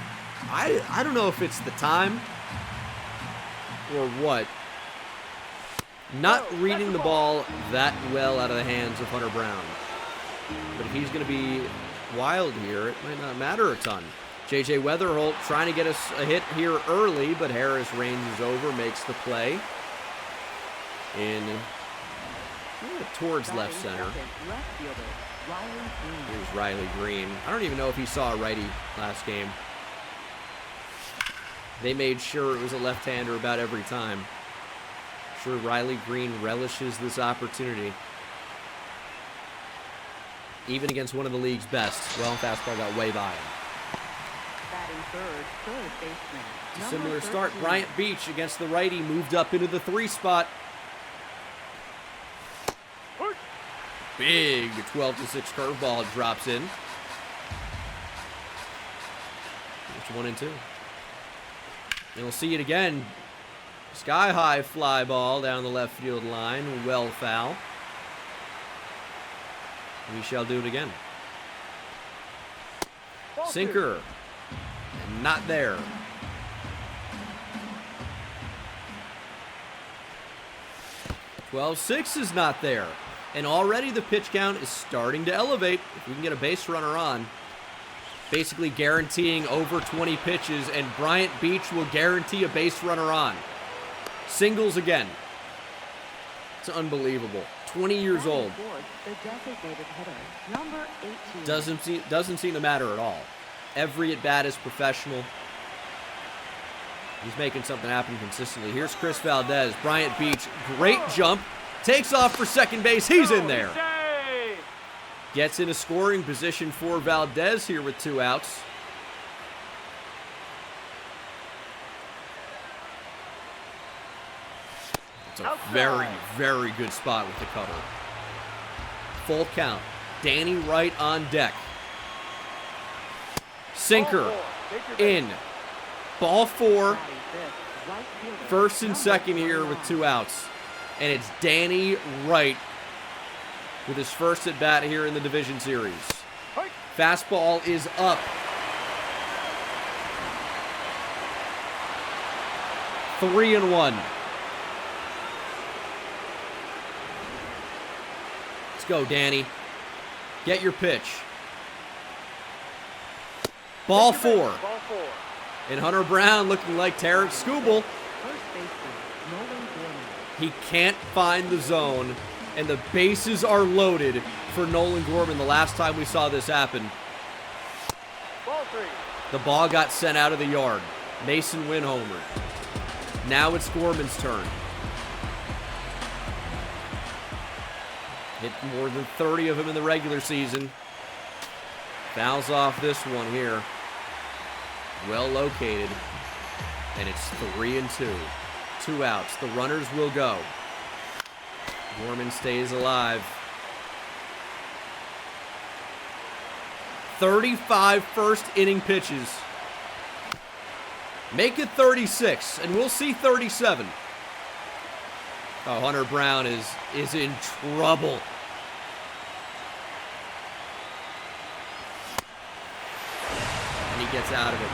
I don't know if it's the time or what. Not reading the ball that well out of the hands of Hunter Brown. But if he's going to be wild here, it might not matter a ton. J.J. Weatherholt trying to get us a hit here early, but Harris ranges over, makes the play. Towards left center. Here's Riley Green. I don't even know if he saw a righty last game. They made sure it was a left-hander about every time. I'm sure Riley Green relishes this opportunity. Even against one of the league's best. Well, fastball got way by him. It's a similar start. Bryant Beach against the righty moved up into the 3 spot. Big 12-6 curveball drops in. It's 1-2. And we'll see it again. Sky-high fly ball down the left field line. Well foul. We shall do it again. Sinker. And not there. 12-6 is not there. And already the pitch count is starting to elevate. If we can get a base runner on, basically guaranteeing over 20 pitches, and Bryant Beach will guarantee a base runner on. Singles again. It's unbelievable. 20 years old. Doesn't seem to matter at all. Every at-bat is professional. He's making something happen consistently. Here's Chris Valdez. Bryant Beach, great jump. Takes off for second base. He's in there. Gets in a scoring position for Valdez here with 2 outs. It's a very, very good spot with the cover. Full count. Danny Wright on deck. Sinker. In. Ball 4. First and second here with 2 outs. And it's Danny Wright with his first at-bat here in the division series. Fastball is up. 3-1. Let's go, Danny. Get your pitch. Ball 4. And Hunter Brown looking like Tarek Skubal. He can't find the zone, and the bases are loaded for Nolan Gorman the last time we saw this happen. The ball got sent out of the yard. Mason Winn homer. Now it's Gorman's turn. Hit more than 30 of them in the regular season. Fouls off this one here. Well located. And it's 3-2. 2 outs. The runners will go. Gorman stays alive. 35 first inning pitches. Make it 36, and we'll see 37. Oh, Hunter Brown is in trouble. And he gets out of it.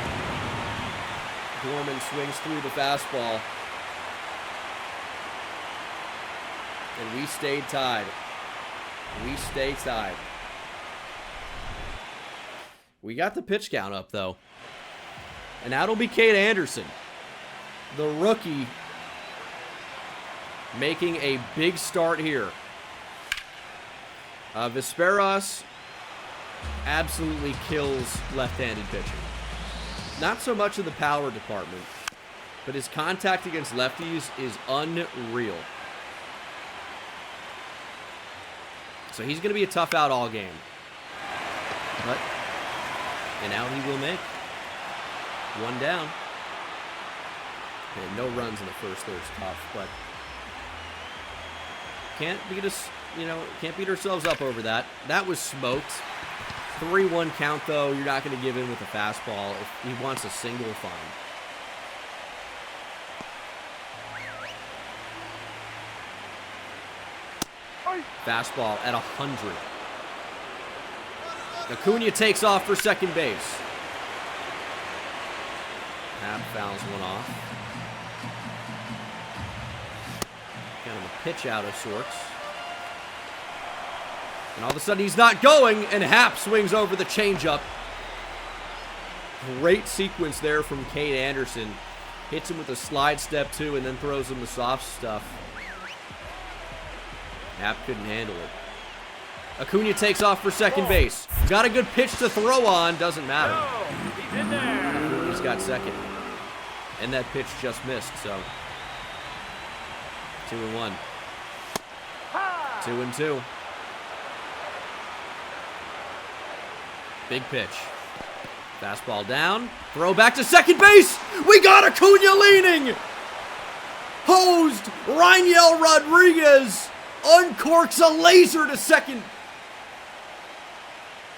Gorman swings through the fastball. And we stay tied. We stay tied. We got the pitch count up, though. And that'll be Cade Anderson, the rookie, making a big start here. Vesperos absolutely kills left-handed pitching. Not so much in the power department, but his contact against lefties is unreal. So he's going to be a tough out all game. But an out he will make. One down. And no runs in the first there is tough, but can't beat us, can't beat ourselves up over that. That was smoked. 3-1 count, though. You're not going to give in with a fastball. If he wants a single, fine. Fastball at 100. Acuna takes off for second base. Hab fouls one off. Kind of a pitch out of sorts. And all of a sudden he's not going, and Hap swings over the changeup. Great sequence there from Kate Anderson. Hits him with a slide step, too, and then throws him the soft stuff. Hap couldn't handle it. Acuna takes off for second base. Got a good pitch to throw on. Doesn't matter. He's in there. Acuna's got second. And that pitch just missed, so 2-1. 2-2. Big pitch. Fastball down. Throw back to second base. We got Acuna leaning. Hosed. Raniel Rodriguez uncorks a laser to second.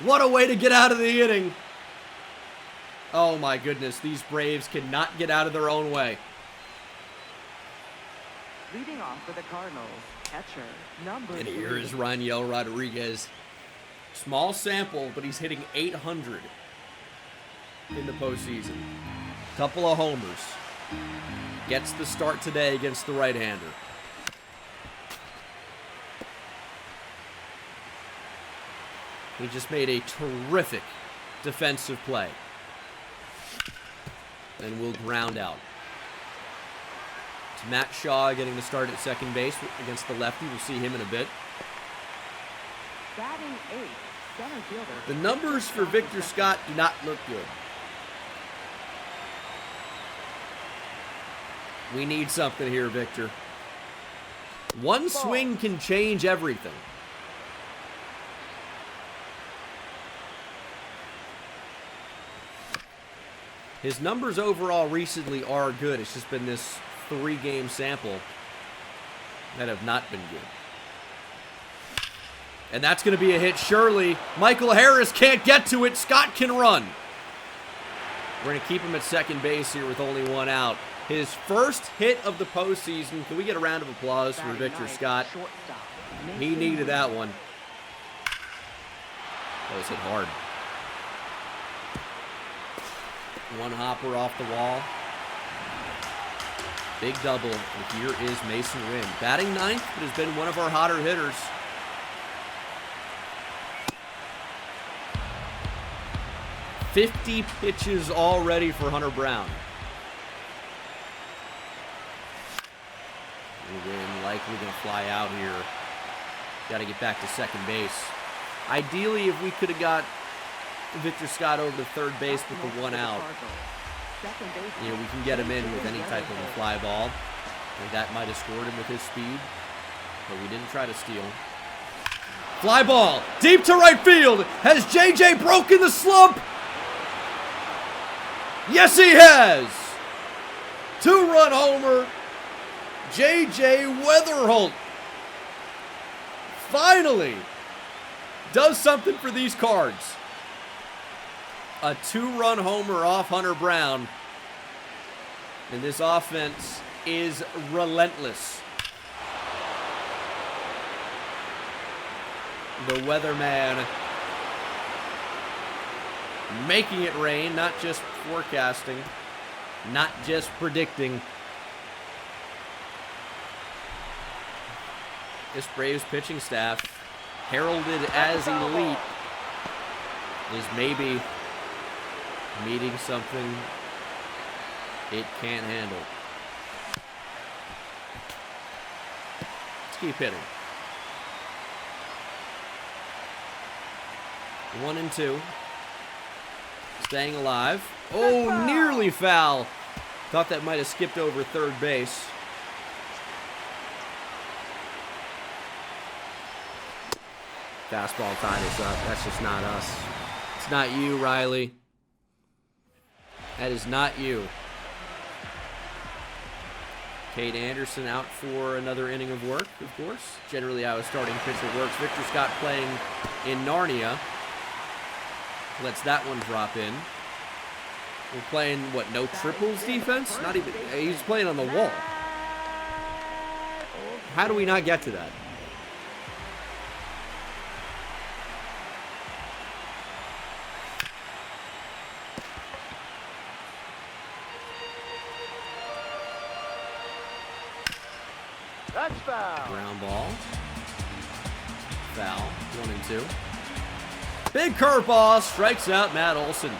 What a way to get out of the inning. Oh my goodness, these Braves cannot get out of their own way. Leading off for the Cardinals, catcher number And 3. here is Raniel Rodriguez. Small sample, but he's hitting 800 in the postseason. Couple of homers. Gets the start today against the right-hander. He just made a terrific defensive play. And will ground out. It's Matt Shaw getting the start at second base against the lefty. We'll see him in a bit. Batting 8th, center fielder. The numbers for Victor Scott do not look good. We need something here, Victor. One swing can change everything. His numbers overall recently are good. It's just been this 3-game sample that have not been good. And that's going to be a hit, surely. Michael Harris can't get to it. Scott can run. We're going to keep him at second base here with only one out. His first hit of the postseason. Can we get a round of applause for Victor Scott? He needed that one. That was hit hard. One hopper off the wall. Big double. And here is Mason Winn. Batting ninth, but has been one of our hotter hitters. "50 pitches already for Hunter Brown. Winn likely going to fly out here. Got to get back to second base. Ideally, if we could have got Victor Scott over to third base with the one out, we can get him in with any type of a fly ball. And that might have scored him with his speed, but we didn't try to steal. Fly ball, deep to right field. Has JJ broken the slump? Yes, he has. 2-run homer. JJ Weatherholt finally does something for these Cards. A 2-run homer off Hunter Brown. And this offense is relentless. The weatherman making it rain, not just forecasting, not just predicting. This Braves pitching staff, heralded as elite, is maybe meeting something it can't handle. Let's keep hitting. 1-2. Staying alive. Oh, nearly foul. Thought that might have skipped over third base. Fastball tied us up. That's just not us. It's not you, Riley. That is not you. Cade Anderson out for another inning of work, of course. Generally, how a starting pitcher works. Victor Scott playing in Narnia. Lets that one drop in. We're playing, what, no triples defense? Not even, he's playing on the wall. How do we not get to that? That's foul. Ground ball. Foul. 1-2. Big curveball. Strikes out Matt Olson.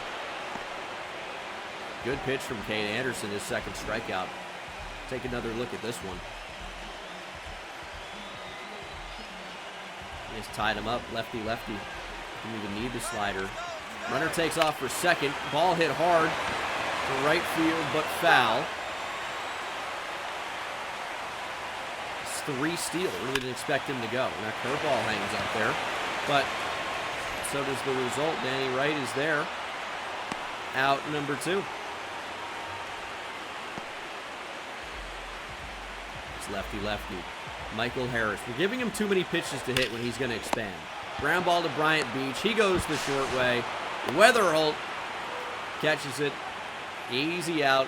Good pitch from Cade Anderson, his second strikeout. Take another look at this one. He just tied him up, lefty, lefty. Didn't even need the slider. Runner takes off for second. Ball hit hard to right field, but foul. It's 3 steal. Really didn't expect him to go. And that curveball hangs up there. But so does the result. Danny Wright is there. Out number 2. It's lefty, lefty. Michael Harris. We're giving him too many pitches to hit when he's going to expand. Ground ball to Bryant Beach. He goes the short way. Weatherholt catches it. Easy out.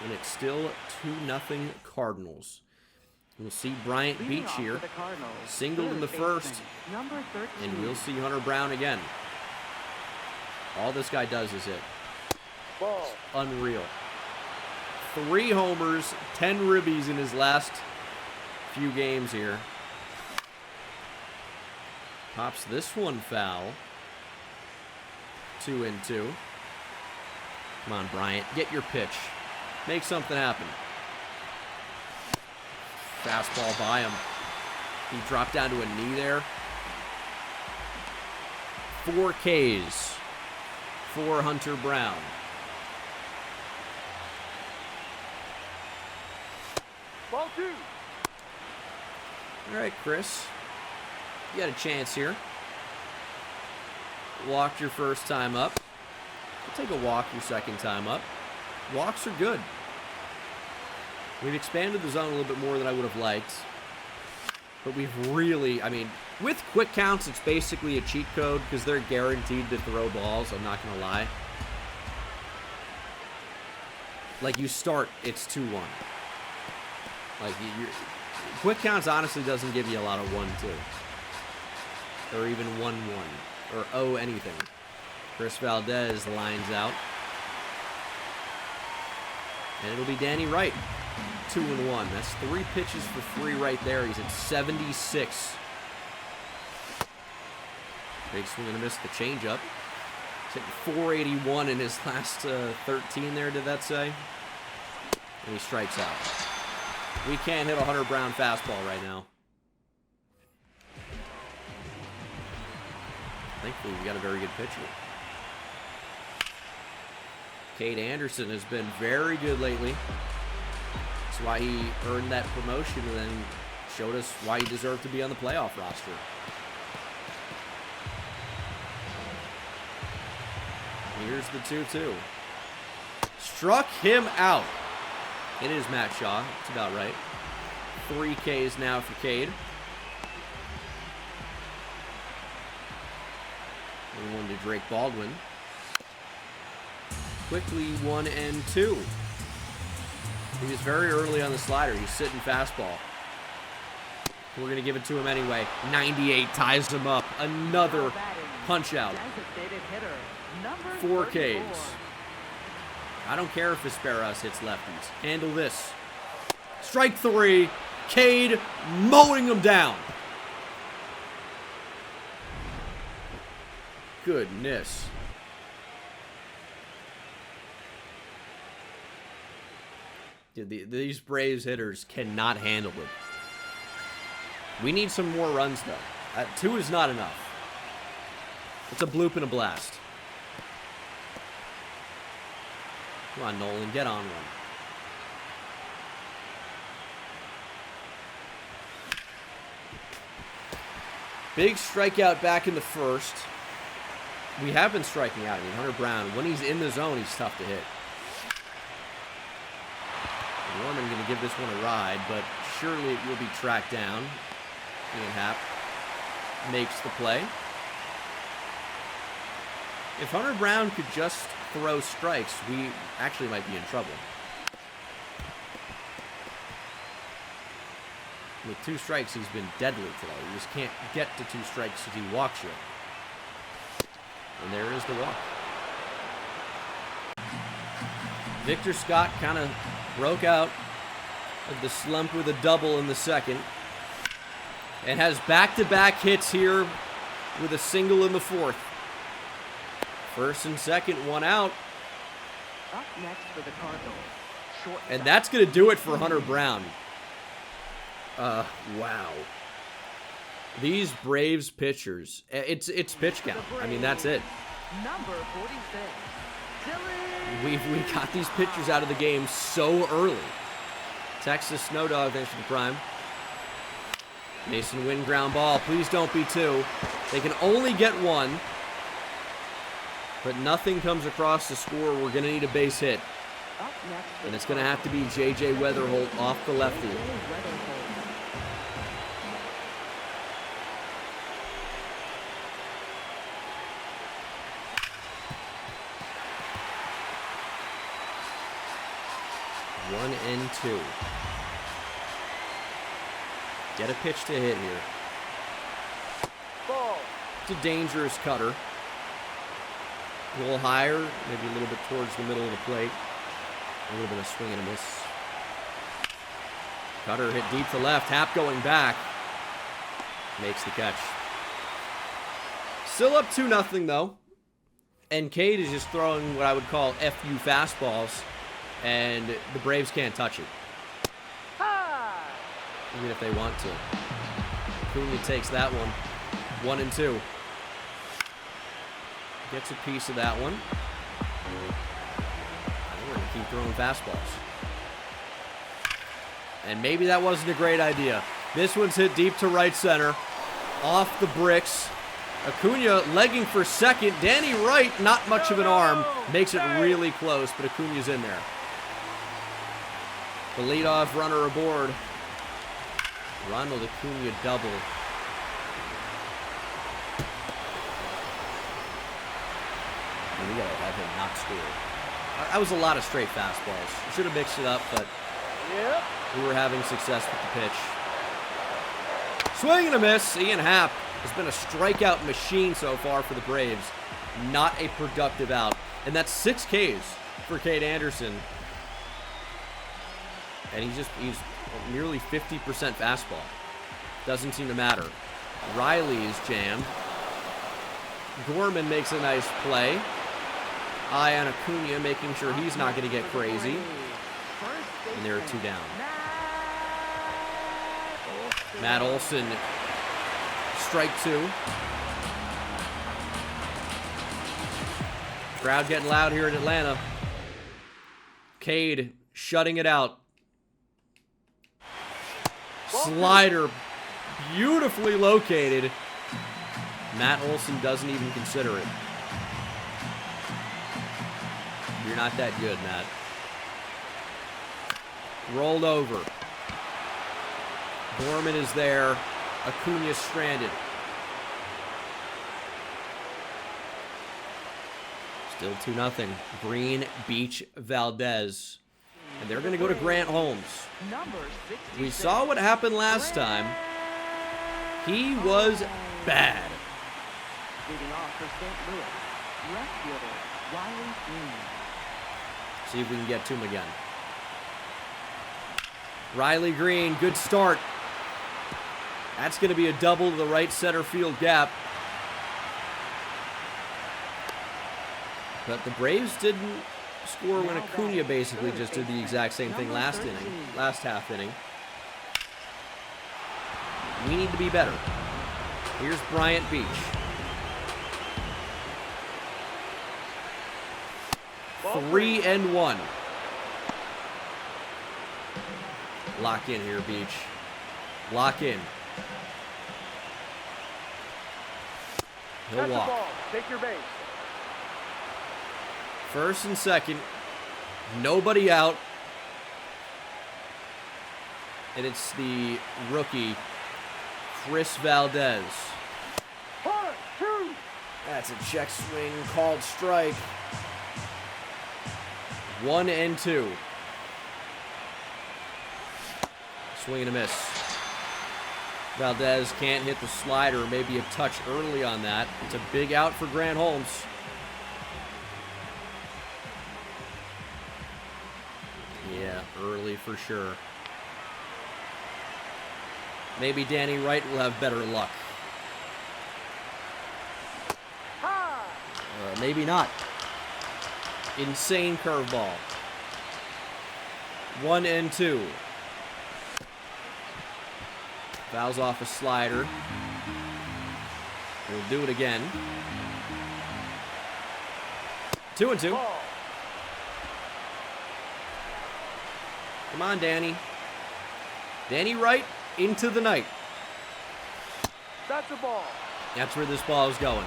And it's still 2-0 Cardinals. We'll see Bryant Beach here. Singled in the first. And we'll see Hunter Brown again. All this guy does is hit. Ball. Unreal. 3 homers, 10 ribbies in his last few games here. Pops this one foul. 2-2. Come on, Bryant. Get your pitch. Make something happen. Fastball by him. He dropped down to a knee there. 4 Ks for Hunter Brown. Ball 2. All right, Chris. You got a chance here. Walked your first time up. I'll take a walk your second time up. Walks are good. We've expanded the zone a little bit more than I would have liked. But we've really, I mean, with quick counts, it's basically a cheat code because they're guaranteed to throw balls. I'm not going to lie. Like, you start, it's 2-1. Like, quick counts honestly doesn't give you a lot of 1-2. Or even 1-1. Or anything. Chris Valdez lines out. And it'll be Danny Wright. 2-1. That's 3 pitches for free right there. He's at 76. Big swing and a miss. The changeup. He's hitting 481 in his last 13 there, did that say? And he strikes out. We can't hit a Hunter Brown fastball right now. Thankfully, we got a very good pitcher. Cade Anderson has been very good lately. That's why he earned that promotion and then showed us why he deserved to be on the playoff roster. Here's the 2-2. Struck him out. It is Matt Shaw. That's about right. 3 Ks now for Cade. And 1 to Drake Baldwin. Quickly 1-2. He was very early on the slider. He's sitting fastball. We're going to give it to him anyway. 98 ties him up. Another punch out. 4 Ks. I don't care if Hesperas hits lefties. Handle this. Strike 3. Cade mowing him down. Goodness. Dude, these Braves hitters cannot handle it. We need some more runs, though. 2 is not enough. It's a bloop and a blast. Come on, Nolan, get on one. Big strikeout back in the first. We have been striking out. I mean, Hunter Brown, when he's in the zone, he's tough to hit. Gorman going to give this one a ride, but surely it will be tracked down. Ian Happ makes the play. If Hunter Brown could just throw strikes, we actually might be in trouble. With 2 strikes, he's been deadly today. You just can't get to 2 strikes if he walks you. And there is the walk. Victor Scott kind of broke out of the slump with a double in the second. And has back-to-back hits here with a single in the fourth. First and second, 1 out. Up next for the Cardinals. And that's going to do it for Hunter Brown. Wow. These Braves pitchers, it's pitch count. I mean, that's it. Number 46. Dylan. We got these pitchers out of the game so early. Texas Snow Dog, thanks for the prime. Mason Winn ground ball. Please don't be 2. They can only get 1. But nothing comes across the score. We're going to need a base hit. Up next for And it's going to have to be J.J. Weatherholt off the lefty. One and 2. Get a pitch to hit here. Ball. It's a dangerous cutter. A little higher, maybe a little bit towards the middle of the plate. A little bit of swing and a miss. Cutter hit deep to left. Happ going back. Makes the catch. Still up 2-0 though. And Cade is just throwing what I would call FU fastballs. And the Braves can't touch it. High. Even if they want to. Acuna takes that one. 1 and 2. Gets a piece of that one. And we're going to keep throwing fastballs. And maybe that wasn't a great idea. This one's hit deep to right center. Off the bricks. Acuna legging for second. Danny Wright, not much of an arm. Makes it really close, but Acuna's in there. The leadoff runner aboard. Ronald Acuna double. And we gotta have him not score. That was a lot of straight fastballs. Should have mixed it up, but Yep. we were having success with the pitch. Swing and a miss. Ian Happ has been a strikeout machine so far for the Braves. Not a productive out. And that's 6 Ks for Cade Anderson. And he's nearly 50% fastball. Doesn't seem to matter. Riley's jammed. Gorman makes a nice play. Eye on Acuna, making sure he's not going to get crazy. And there are 2 down. Matt Olson, strike 2. Crowd getting loud here in Atlanta. Cade shutting it out. Slider, beautifully located. Matt Olson doesn't even consider it. You're not that good, Matt. Rolled over. Gorman is there. Acuna stranded. Still 2-0. Green, Beach, Valdez. And they're going to go to Grant Holmes. We saw what happened last time. He was bad. Leading off for St. Louis, left fielder Riley Green. See if we can get to him again. Riley Green, good start. That's going to be a double to the right center field gap. But the Braves didn't score when Acuna basically just did the exact same thing last half inning. We need to be better. Here's Bryant Beach. 3-1. Lock in here, Beach. Lock in. He'll Catch the walk. ball. Take your base. First and second. Nobody out. And it's the rookie, Chris Valdez. 1, 2. That's a check swing called strike. 1-2. Swing and a miss. Valdez can't hit the slider. Maybe a touch early on that. It's a big out for Grant Holmes. Yeah, early for sure. Maybe Danny Wright will have better luck. High. Maybe not. Insane curveball. 1-2. Fouls off a slider. We'll do it again. 2-2. Ball. Come on, Danny. Danny Wright into the night. That's a ball. That's where this ball is going.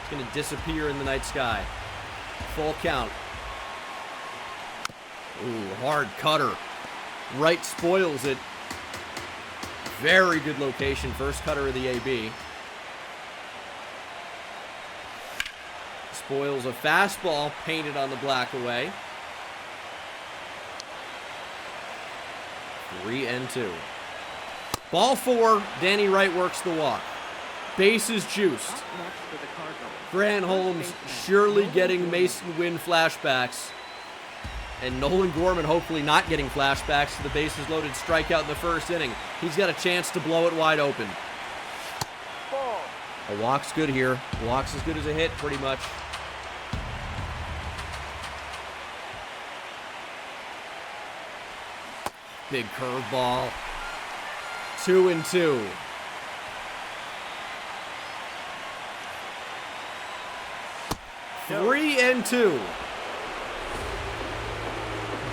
It's going to disappear in the night sky. Full count. Ooh, hard cutter. Wright spoils it. Very good location. First cutter of the AB. Spoils a fastball painted on the black away. 3-2. Ball 4. Danny Wright works the walk. Bases juiced. Up next for the Cardinals. Grant Holmes surely getting Mason Winn flashbacks. And Nolan Gorman hopefully not getting flashbacks to the bases loaded strikeout in the first inning. He's got a chance to blow it wide open. Ball. A walk's good here. Walk's as good as a hit, pretty much. Big curveball. 2-2. No. 3-2.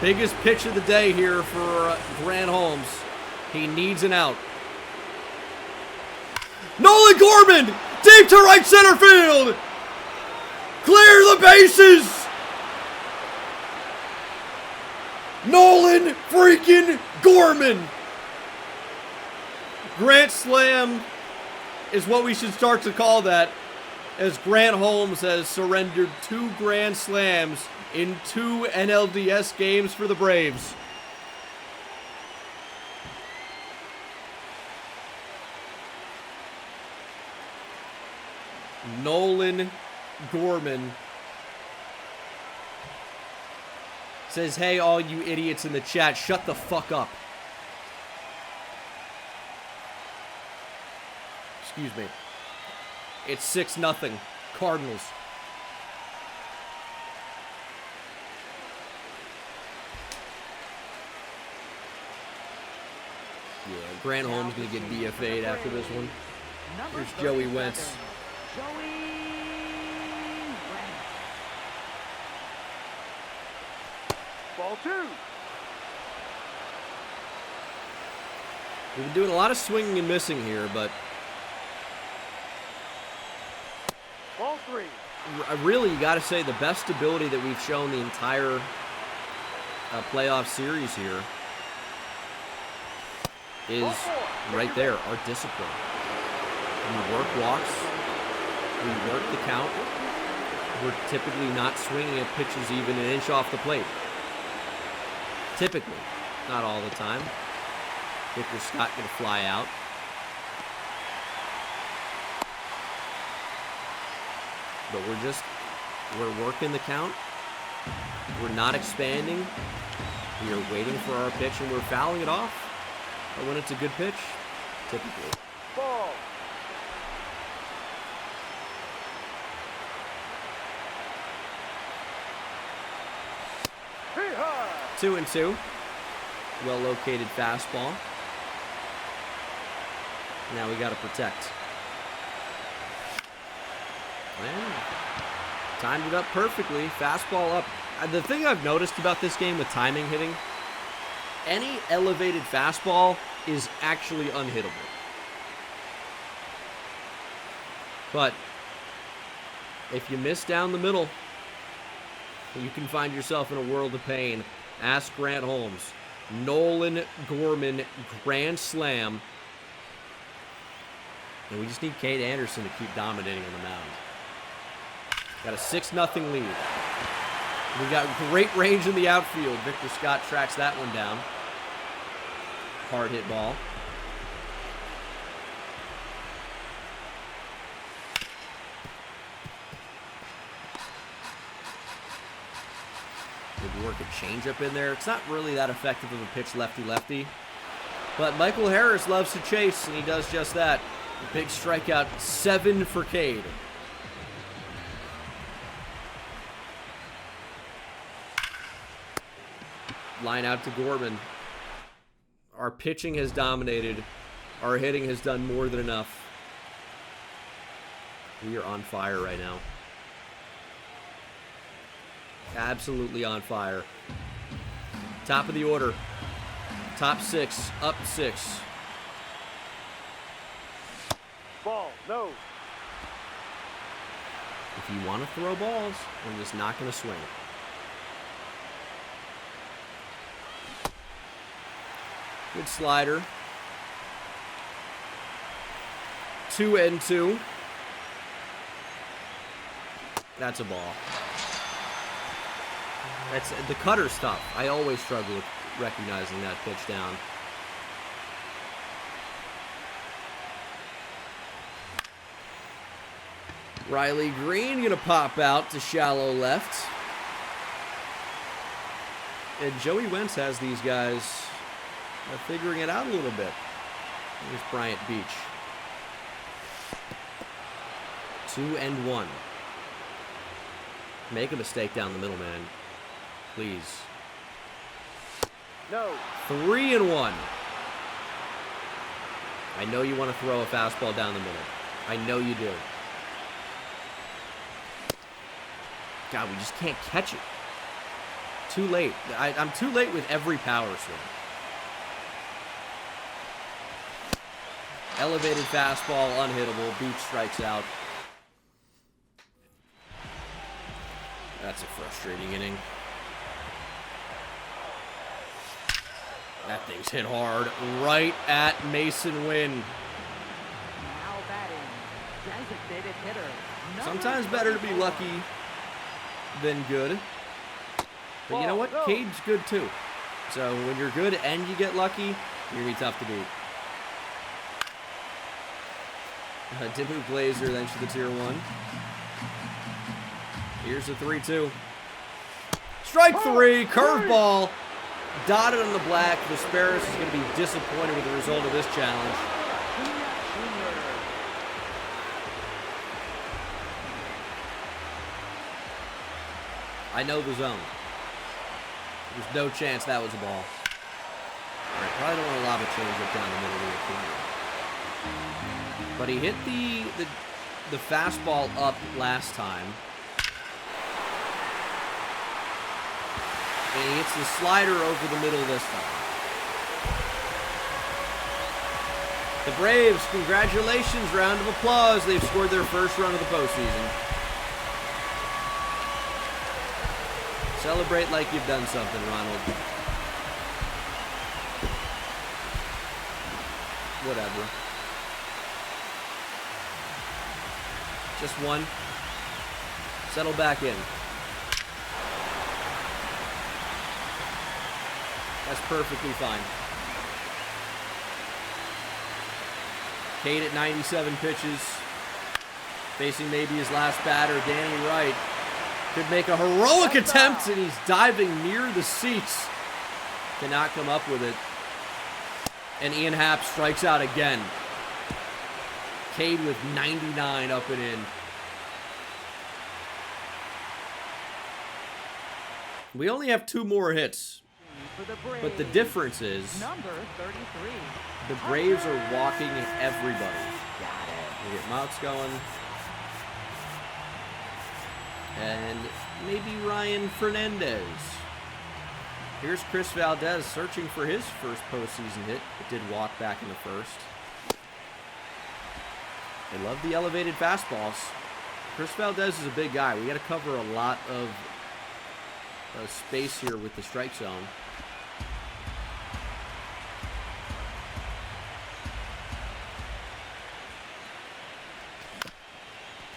Biggest pitch of the day here for Grant Holmes. He needs an out. Nolan Gorman! Deep to right center field! Clear the bases! Nolan freaking Gorman! Grand Slam is what we should start to call that, as Grant Holmes has surrendered 2 Grand Slams in 2 NLDS games for the Braves. Nolan Gorman says, hey, all you idiots in the chat, shut the fuck up. Excuse me. It's 6-0. Cardinals. Yeah, Grant Holmes going to get DFA'd after this one. Number Here's Joey 37, Wentz. Joey Wentz. Ball 2. We've been doing a lot of swinging and missing here, but Ball 3. really, you got to say the best ability that we've shown the entire playoff series here is right there, our discipline. We work walks, we work the count. We're typically not swinging at pitches even an inch off the plate. Typically, not all the time. Victor Scott going to fly out. But we're working the count. We're not expanding. We are waiting for our pitch, and we're fouling it off. But when it's a good pitch, typically. Ball. Hee haw. 2-2. Well-located fastball. Now we got to protect. And Timed it up perfectly. Fastball up. The thing I've noticed about this game with timing hitting, any elevated fastball is actually unhittable. But if you miss down the middle, you can find yourself in a world of pain. Ask Grant Holmes. Nolan Gorman grand slam. And we just need Cade Anderson to keep dominating on the mound. Got a 6-0 lead. We got great range in the outfield. Victor Scott tracks that one down. Hard hit ball. Maybe work a changeup in there. It's not really that effective of a pitch lefty-lefty. But Michael Harris loves to chase, and he does just that. A big strikeout, 7 for Cade. Line out to Gorman. Our pitching has dominated. Our hitting has done more than enough. We are on fire right now. Absolutely on fire. Top of the order. Top 6. Up 6. Ball, no. If you want to throw balls, I'm just not going to swing. Good slider. 2-2. That's a ball. That's the cutter's tough. I always struggle with recognizing that pitch down. Riley Green gonna pop out to shallow left. And Joey Wentz has these guys figuring it out a little bit. Here's Bryant Beach. 2-1. Make a mistake down the middle, man. Please. No. 3-1. I know you want to throw a fastball down the middle. I know you do. God, we just can't catch it. Too late. I'm too late with every power swing. Elevated fastball, unhittable. Beach strikes out. That's a frustrating inning. That thing's hit hard right at Mason Winn. Now batting, designated hitter. Sometimes better to be lucky than good. But you know what? Cade's good too. So when you're good and you get lucky, you're going to be tough to beat. Dimu Glazer then to the tier 1. Here's the 3-2. Strike 3, curveball. Dotted on the black. Vesperis is going to be disappointed with the result of this challenge. I know the zone. There's no chance that was a ball. All right, probably don't want to lob a changeup down the middle of the field. But he hit the fastball up last time. And he hits the slider over the middle this time. The Braves, congratulations, round of applause. They've scored their first run of the postseason. Celebrate like you've done something, Ronald. Whatever. Just one. Settle back in. That's perfectly fine. Cade at 97 pitches. Facing maybe his last batter, Danny Wright. Could make a heroic attempt, and he's diving near the seats. Cannot come up with it. And Ian Happ strikes out again. Cade with 99 up and in. We only have 2 more hits. But the difference is Number 33. the Braves are walking everybody. We get Mouts going. And maybe Ryan Fernandez. Here's Chris Valdez searching for his first postseason hit. It did walk back in the first. They love the elevated fastballs. Chris Valdez is a big guy. We got to cover a lot of space here with the strike zone.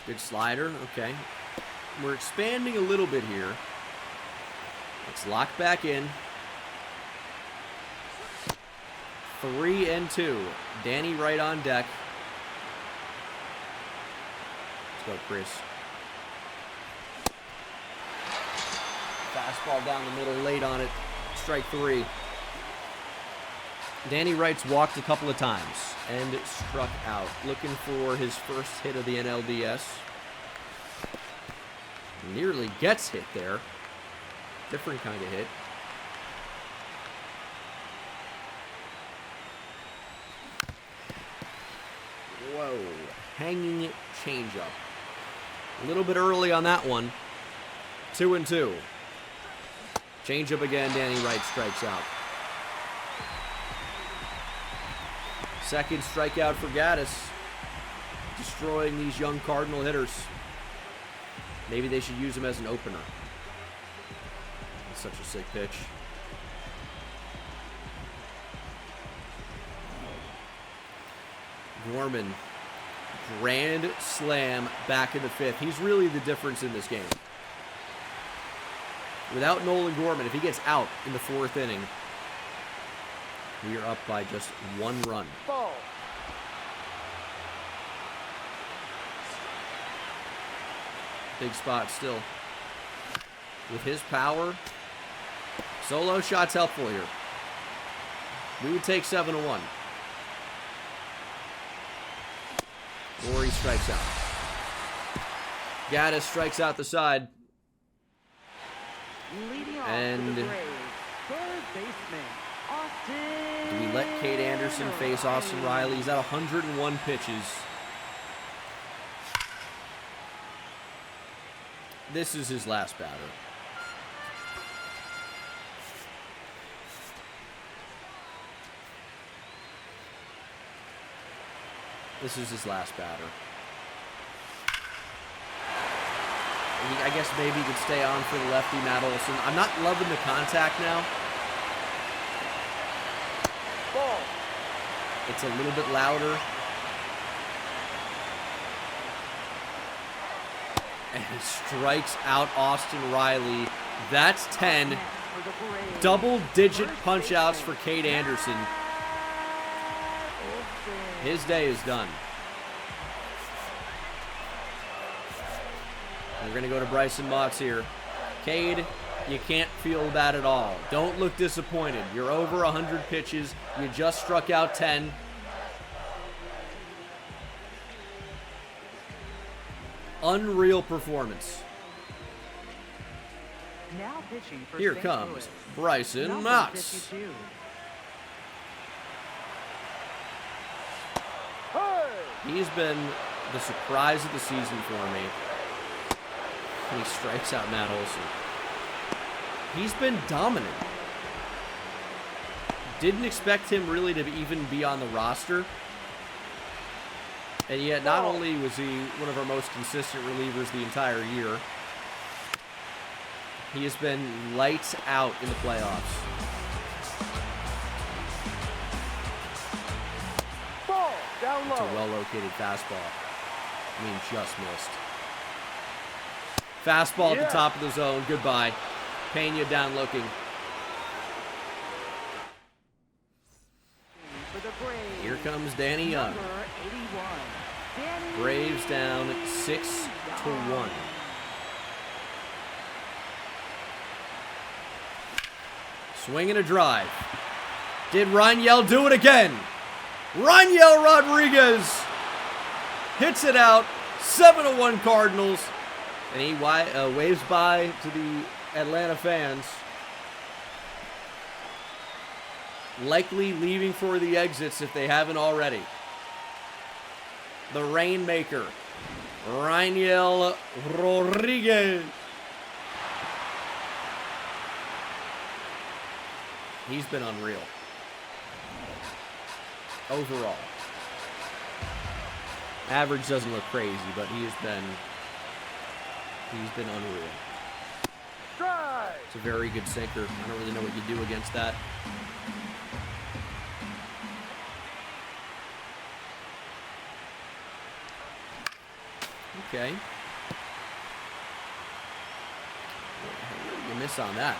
Good slider. Okay. We're expanding a little bit here. Let's lock back in. 3-2. Danny Wright on deck. Let's go, Chris. Fastball down the middle, late on it. Strike 3. Danny Wright's walked a couple of times and struck out. Looking for his first hit of the NLDS. Nearly gets hit there. Different kind of hit. Whoa. Hanging changeup. A little bit early on that one. 2-2. Changeup again. Danny Wright strikes out. Second strikeout for Gaddis. Destroying these young Cardinal hitters. Maybe they should use him as an opener. Such a sick pitch. Gorman. Grand slam back in the 5th. He's really the difference in this game. Without Nolan Gorman, if he gets out in the 4th inning, we are up by just 1 run. Ball. Big spot still. With his power, solo shot's helpful here. We would take 7-1. Or he strikes out. Gaddis strikes out the side. Leading off And for the Braves, third baseman, Austin. do we let Cade Anderson face Austin Riley? He's at 101 pitches. This is his last batter. This is his last batter. I guess maybe he could stay on for the lefty, Matt Olson. I'm not loving the contact now. Ball. It's a little bit louder. And he strikes out Austin Riley. That's 10. For the Braves, Double-digit first punch-outs for baseman, Cade Anderson. Olsen. His day is done. We're going to go to Bryson Motts here. Cade, you can't feel bad at all. Don't look disappointed. You're over 100 pitches. You just struck out 10. Unreal performance. Now pitching for Here St. comes Louis, Bryson number Motts. 52. Hey! He's been the surprise of the season for me. And he strikes out Matt Olson. He's been dominant. Didn't expect him really to even be on the roster. And yet, not only was he one of our most consistent relievers the entire year, he has been lights out in the playoffs. Ball. Down It's a low. well-located fastball. I mean, just missed. Fastball at the top of the zone. Goodbye. Pena down looking. For the Braves, Here comes Danny Young. number 81. Danny Braves down 6-1. Swing and a drive. Did Raniel do it again? Raniel Rodriguez hits it out. 7-1 Cardinals. And he waves bye to the Atlanta fans. Likely leaving for the exits if they haven't already. The Rainmaker Rainiel Rodriguez. He's been unreal. Overall. Average doesn't look crazy, but he's been unreal. Strike. It's a very good sinker. I don't really know what you do against that. Okay. You miss on that.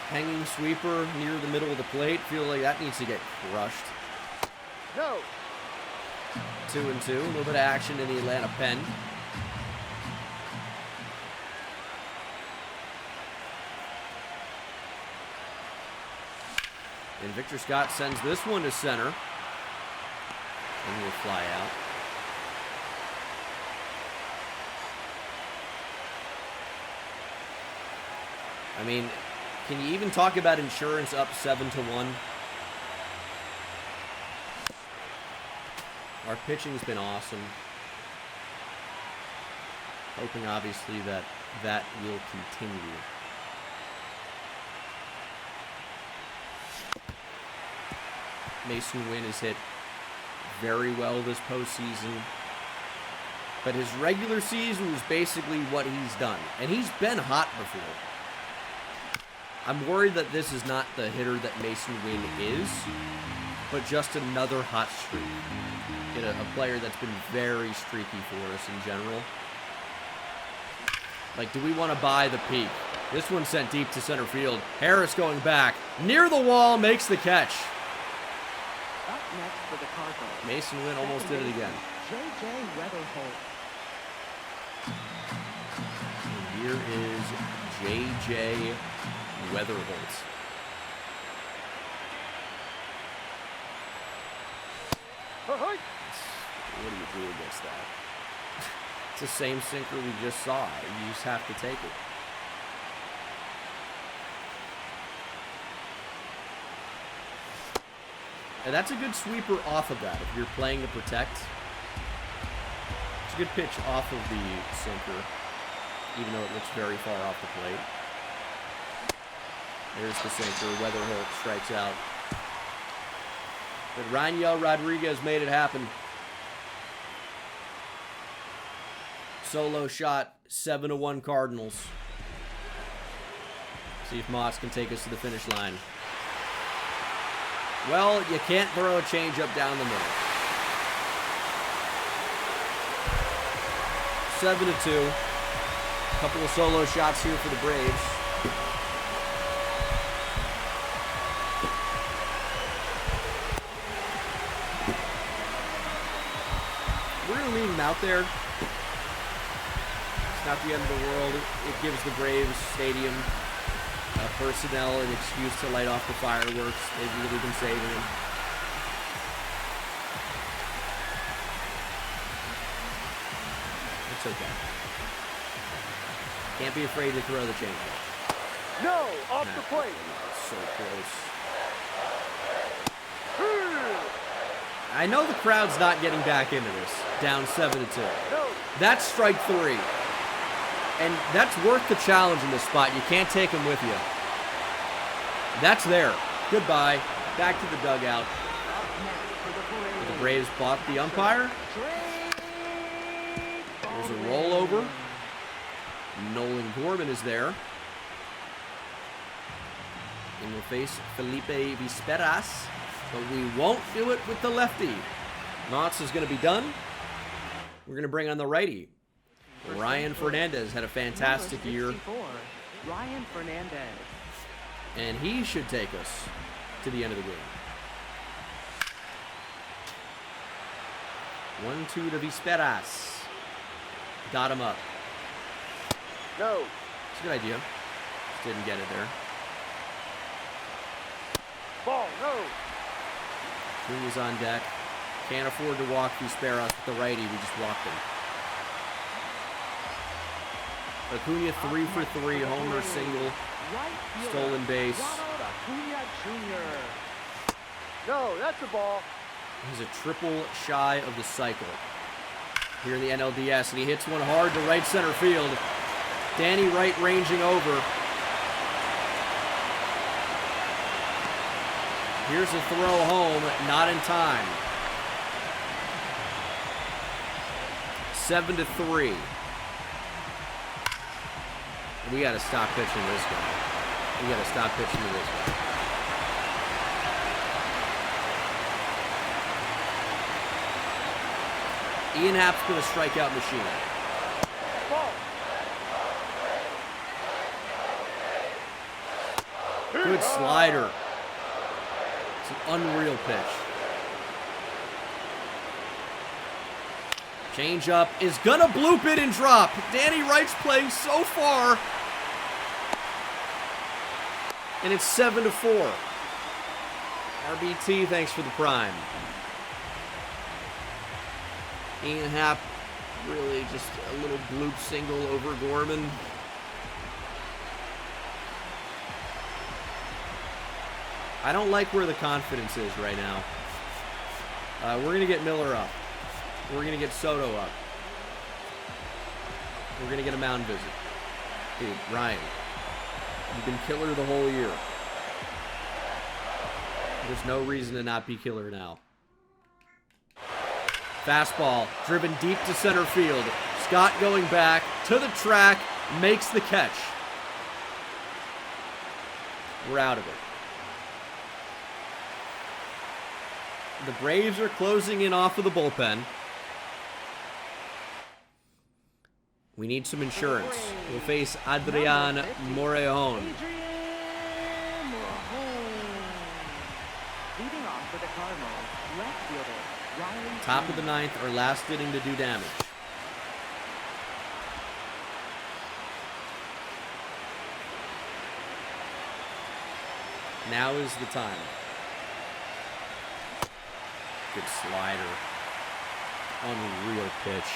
Hanging sweeper near the middle of the plate. Feel like that needs to get crushed. No. 2-2. A little bit of action in the Atlanta pen. And Victor Scott sends this one to center. And will fly out. I mean, can you even talk about insurance up 7-1? Our pitching's been awesome. Hoping, obviously, that will continue. Mason Winn has hit very well this postseason. But his regular season was basically what he's done. And he's been hot before. I'm worried that this is not the hitter that Mason Winn is, but just another hot streak. A player that's been very streaky for us in general. Like, do we want to buy the peak? This one sent deep to center field. Harris going back. Near the wall, makes the catch. Up next for the Cardinals. Mason Winn almost did it again. J.J. Weatherholt. And here is J.J. Weatherholt. What do you do against that? It's the same sinker we just saw. You just have to take it. And that's a good sweeper off of that if you're playing to protect. It's a good pitch off of the sinker, even though it looks very far off the plate. There's the sinker. Weatherholt strikes out. But Rainiel Rodriguez made it happen. Solo shot, 7-1 Cardinals. See if Moss can take us to the finish line. Well, you can't throw a changeup down the middle. 7-2. Couple of solo shots here for the Braves. We're going to leave him out there. It's not the end of the world. It gives the Braves stadium personnel an excuse to light off the fireworks. They've really been saving him. It's okay. Can't be afraid to throw the changeup. No, off the plate. So close. I know the crowd's not getting back into this. Down 7-2. No. That's strike 3. And that's worth the challenge in this spot. You can't take him with you. That's there. Goodbye. Back to the dugout. The Braves bought the umpire. There's a rollover. Nolan Gorman is there. And we'll face Felipe Visperas. But we won't do it with the lefty. Mott's is going to be done. We're going to bring on the righty. Ryan Fernandez had a fantastic year. Ryan Fernandez. And he should take us to the end of the game. 1-2 to Visperas. Got him up. No. It's a good idea. Just didn't get it there. Ball, no. Acuna's on deck. Can't afford to walk Visperas with the righty. We just walked him. Acuna 3 for 3, homer, single, stolen base. Acuna Jr. No, that's a ball. He's a triple shy of the cycle. here in the NLDS, and he hits one hard to right center field. Danny Wright ranging over. Here's a throw home, not in time. 7-3. We got to stop pitching this guy. We got to stop pitching to this guy. Ian Happ's been a strikeout machine. Ball. Good slider. It's an unreal pitch. Changeup is gonna bloop it and drop. Danny Wright's playing so far. And it's 7-4. RBT, thanks for the prime. Ian Happ, really just a little bloop single over Gorman. I don't like where the confidence is right now. We're going to get Miller up. We're going to get Soto up. We're going to get a mound visit. Dude, Ryan, you've been killer the whole year. There's no reason to not be killer now. Fastball, driven deep to center field. Scott going back to the track, makes the catch. We're out of it. The Braves are closing in off of the bullpen. We need some insurance. We'll face Adrian Morejon. Leading off for the Cardinals, left fielder, Ryan Top of the ninth, our last inning to do damage. Now is the time. Good slider. Unreal pitch.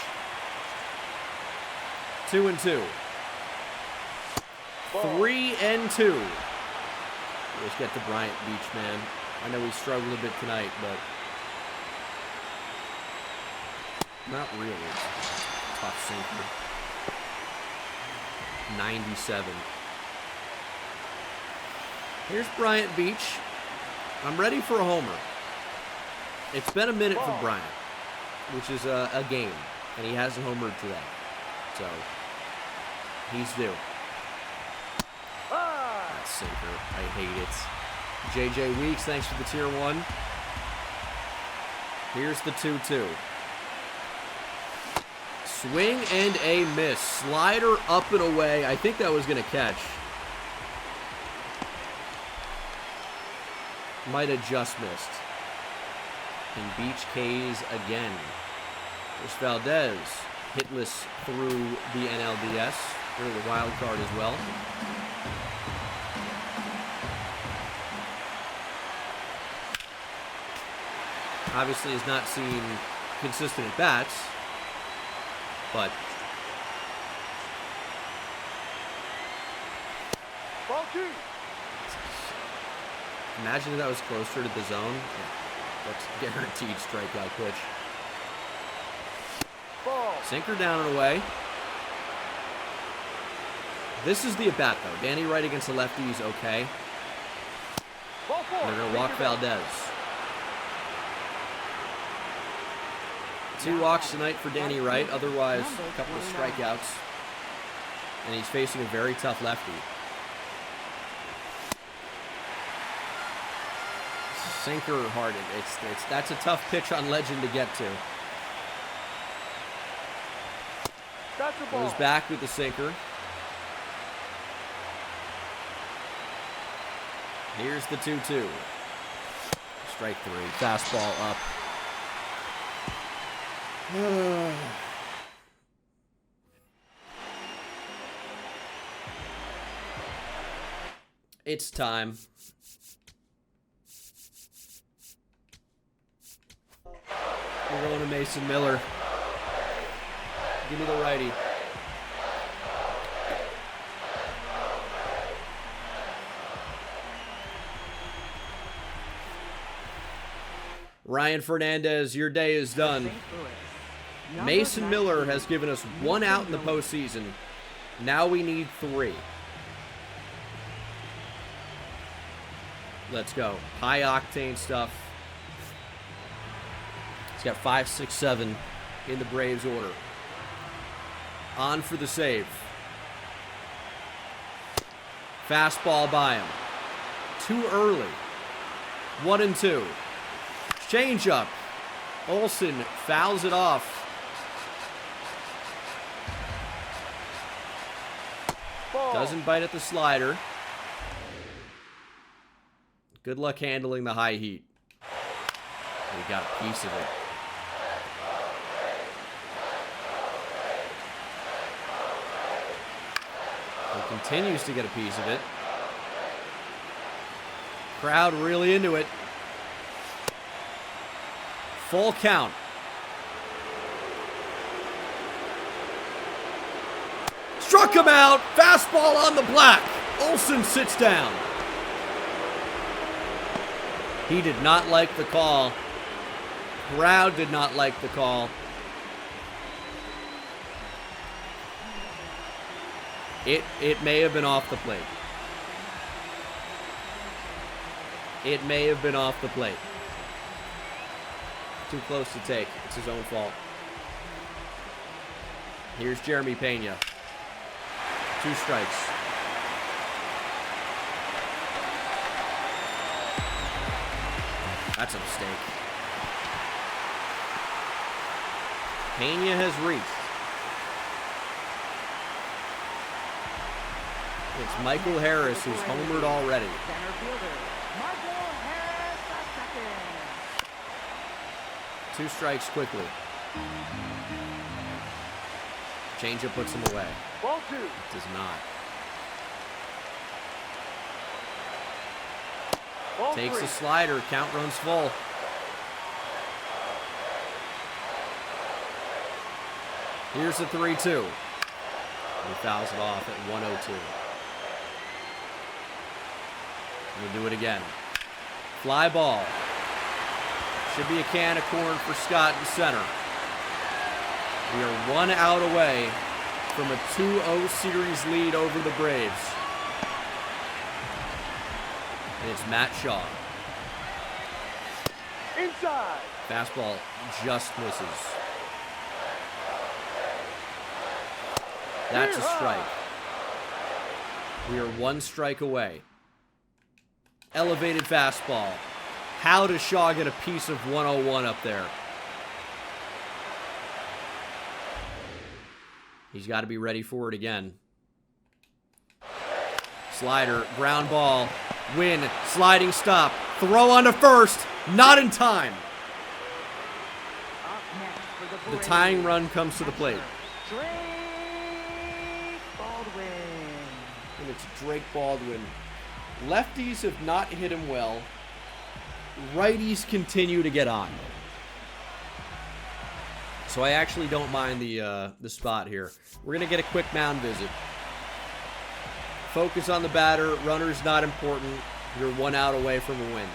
2-2. 3-2. Let's get to Bryant Beach, man. I know we struggled a bit tonight, but not really. Tough sinker. 97. Here's Bryant Beach. I'm ready for a homer. It's been a minute for Bryant, which is a game, and he hasn't homered today. So, he's due. That sinker. I hate it. JJ Weeks, thanks for the tier 1. Here's the 2-2. Swing and a miss. Slider up and away. I think that was going to catch. Might have just missed. And Beach K's again. There's Valdez. Hitless through the NLDS. Through the wild card as well. Obviously has not seen consistent at-bats. But Ball 2. imagine if that was closer to the zone. Yeah, that's guaranteed strikeout pitch. Ball. Sinker down and away. This is the at-bat, though. Danny Wright against the lefty is okay. Ball 4. And they're going to walk Valdez. 2 walks tonight for Danny Wright. Otherwise, a couple of strikeouts. And he's facing a very tough lefty. Sinker hard. That's a tough pitch on Legend to get to. That's a ball. Goes back with the sinker. Here's the 2-2. Strike 3. Fastball up. It's time. We're going to Mason Miller. Give me the righty. Ryan Fernandez, your day is done. St. Louis. Mason Miller has given us 1 out in the postseason. Now we need 3. Let's go. High octane stuff. He's got 5, 6, 7 in the Braves order. On for the save. Fastball by him. Too early. 1-2. Changeup. Olsen fouls it off. Ball. Doesn't bite at the slider. Good luck handling the high heat. He got a piece of it. He continues to get a piece of it. Crowd really into it. Full count. Struck him out. Fastball on the black. Olsen sits down. He did not like the call. Crowd did not like the call. It may have been off the plate. It may have been off the plate. Too close to take. It's his own fault. Here's Jeremy Pena. 2 strikes. That's a mistake. Pena has reached. It's Michael Harris who's homered already. Center fielder, Michael Harris, the second. 2 strikes quickly. Changeup puts him away. Ball 2. Does not. Ball Takes 3. a slider. Count runs full. Here's the 3-2. He fouls it off at 102. We'll do it again. Fly ball. Should be a can of corn for Scott in center. We are 1 out away from a 2-0 series lead over the Braves. And it's Matt Shaw. Inside. Fastball just misses. That's a strike. We are 1 strike away. Elevated fastball. How does Shaw get a piece of 101 up there? He's got to be ready for it again. Slider, ground ball. Winn, sliding stop. Throw on to first. Not in time. Up next for The Braves, tying run comes to the plate. Drake Baldwin. And it's Drake Baldwin. Lefties have not hit him well. Righties continue to get on. So I actually don't mind the spot here. We're going to get a quick mound visit. Focus on the batter. Runner's not important. You're 1 out away from a win.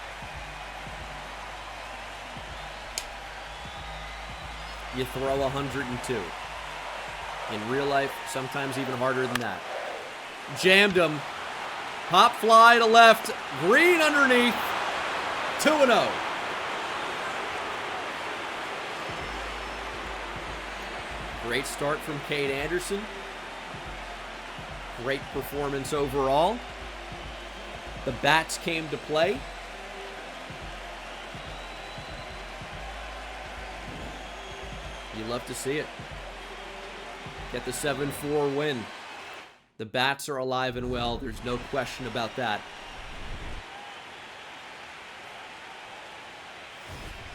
You throw 102. In real life, sometimes even harder than that. Jammed him. Pop fly to left. Green underneath. 2-0. Great start from Cade Anderson. Great performance overall. The bats came to play. You love to see it. Get the 7-4 win. The bats are alive and well. There's no question about that.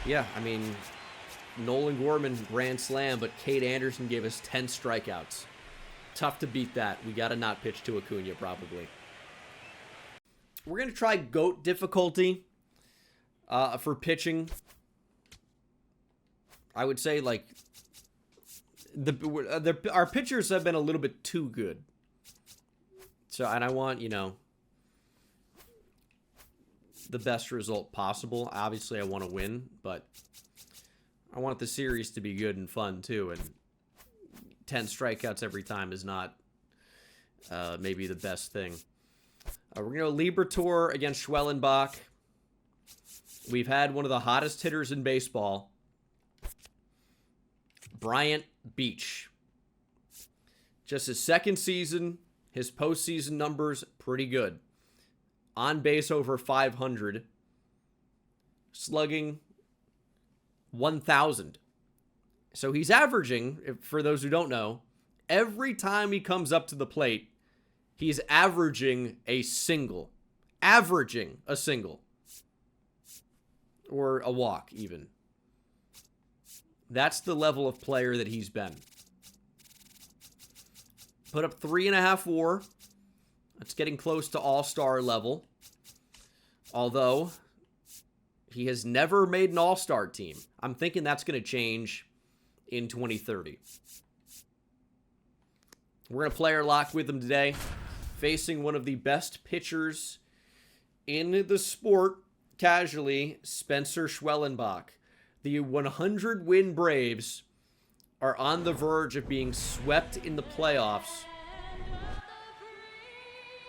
Yeah, I mean, Nolan Gorman grand slam, but Cade Anderson gave us 10 strikeouts. Tough to beat that. We got to not pitch to Acuna, probably. We're going to try GOAT difficulty for pitching. I would say, like, our pitchers have been a little bit too good. So, and I want, you know, the best result possible. Obviously, I want to win, but I want the series to be good and fun, too, and 10 strikeouts every time is not maybe the best thing. We're going to go Liberatore against Schwellenbach. We've had one of the hottest hitters in baseball, Bryant Beach. Just his second season, his postseason numbers, pretty good. On base over 500. Slugging 1,000. So he's averaging, for those who don't know, every time he comes up to the plate, he's averaging a single. Averaging a single. Or a walk, even. That's the level of player that he's been. Put up 3.5 WAR. That's getting close to all-star level. Although, he has never made an all-star team. I'm thinking that's going to change in 2030. We're going to player lock with him today. Facing one of the best pitchers in the sport, casually, Spencer Schwellenbach. The 100 Winn Braves are on the verge of being swept in the playoffs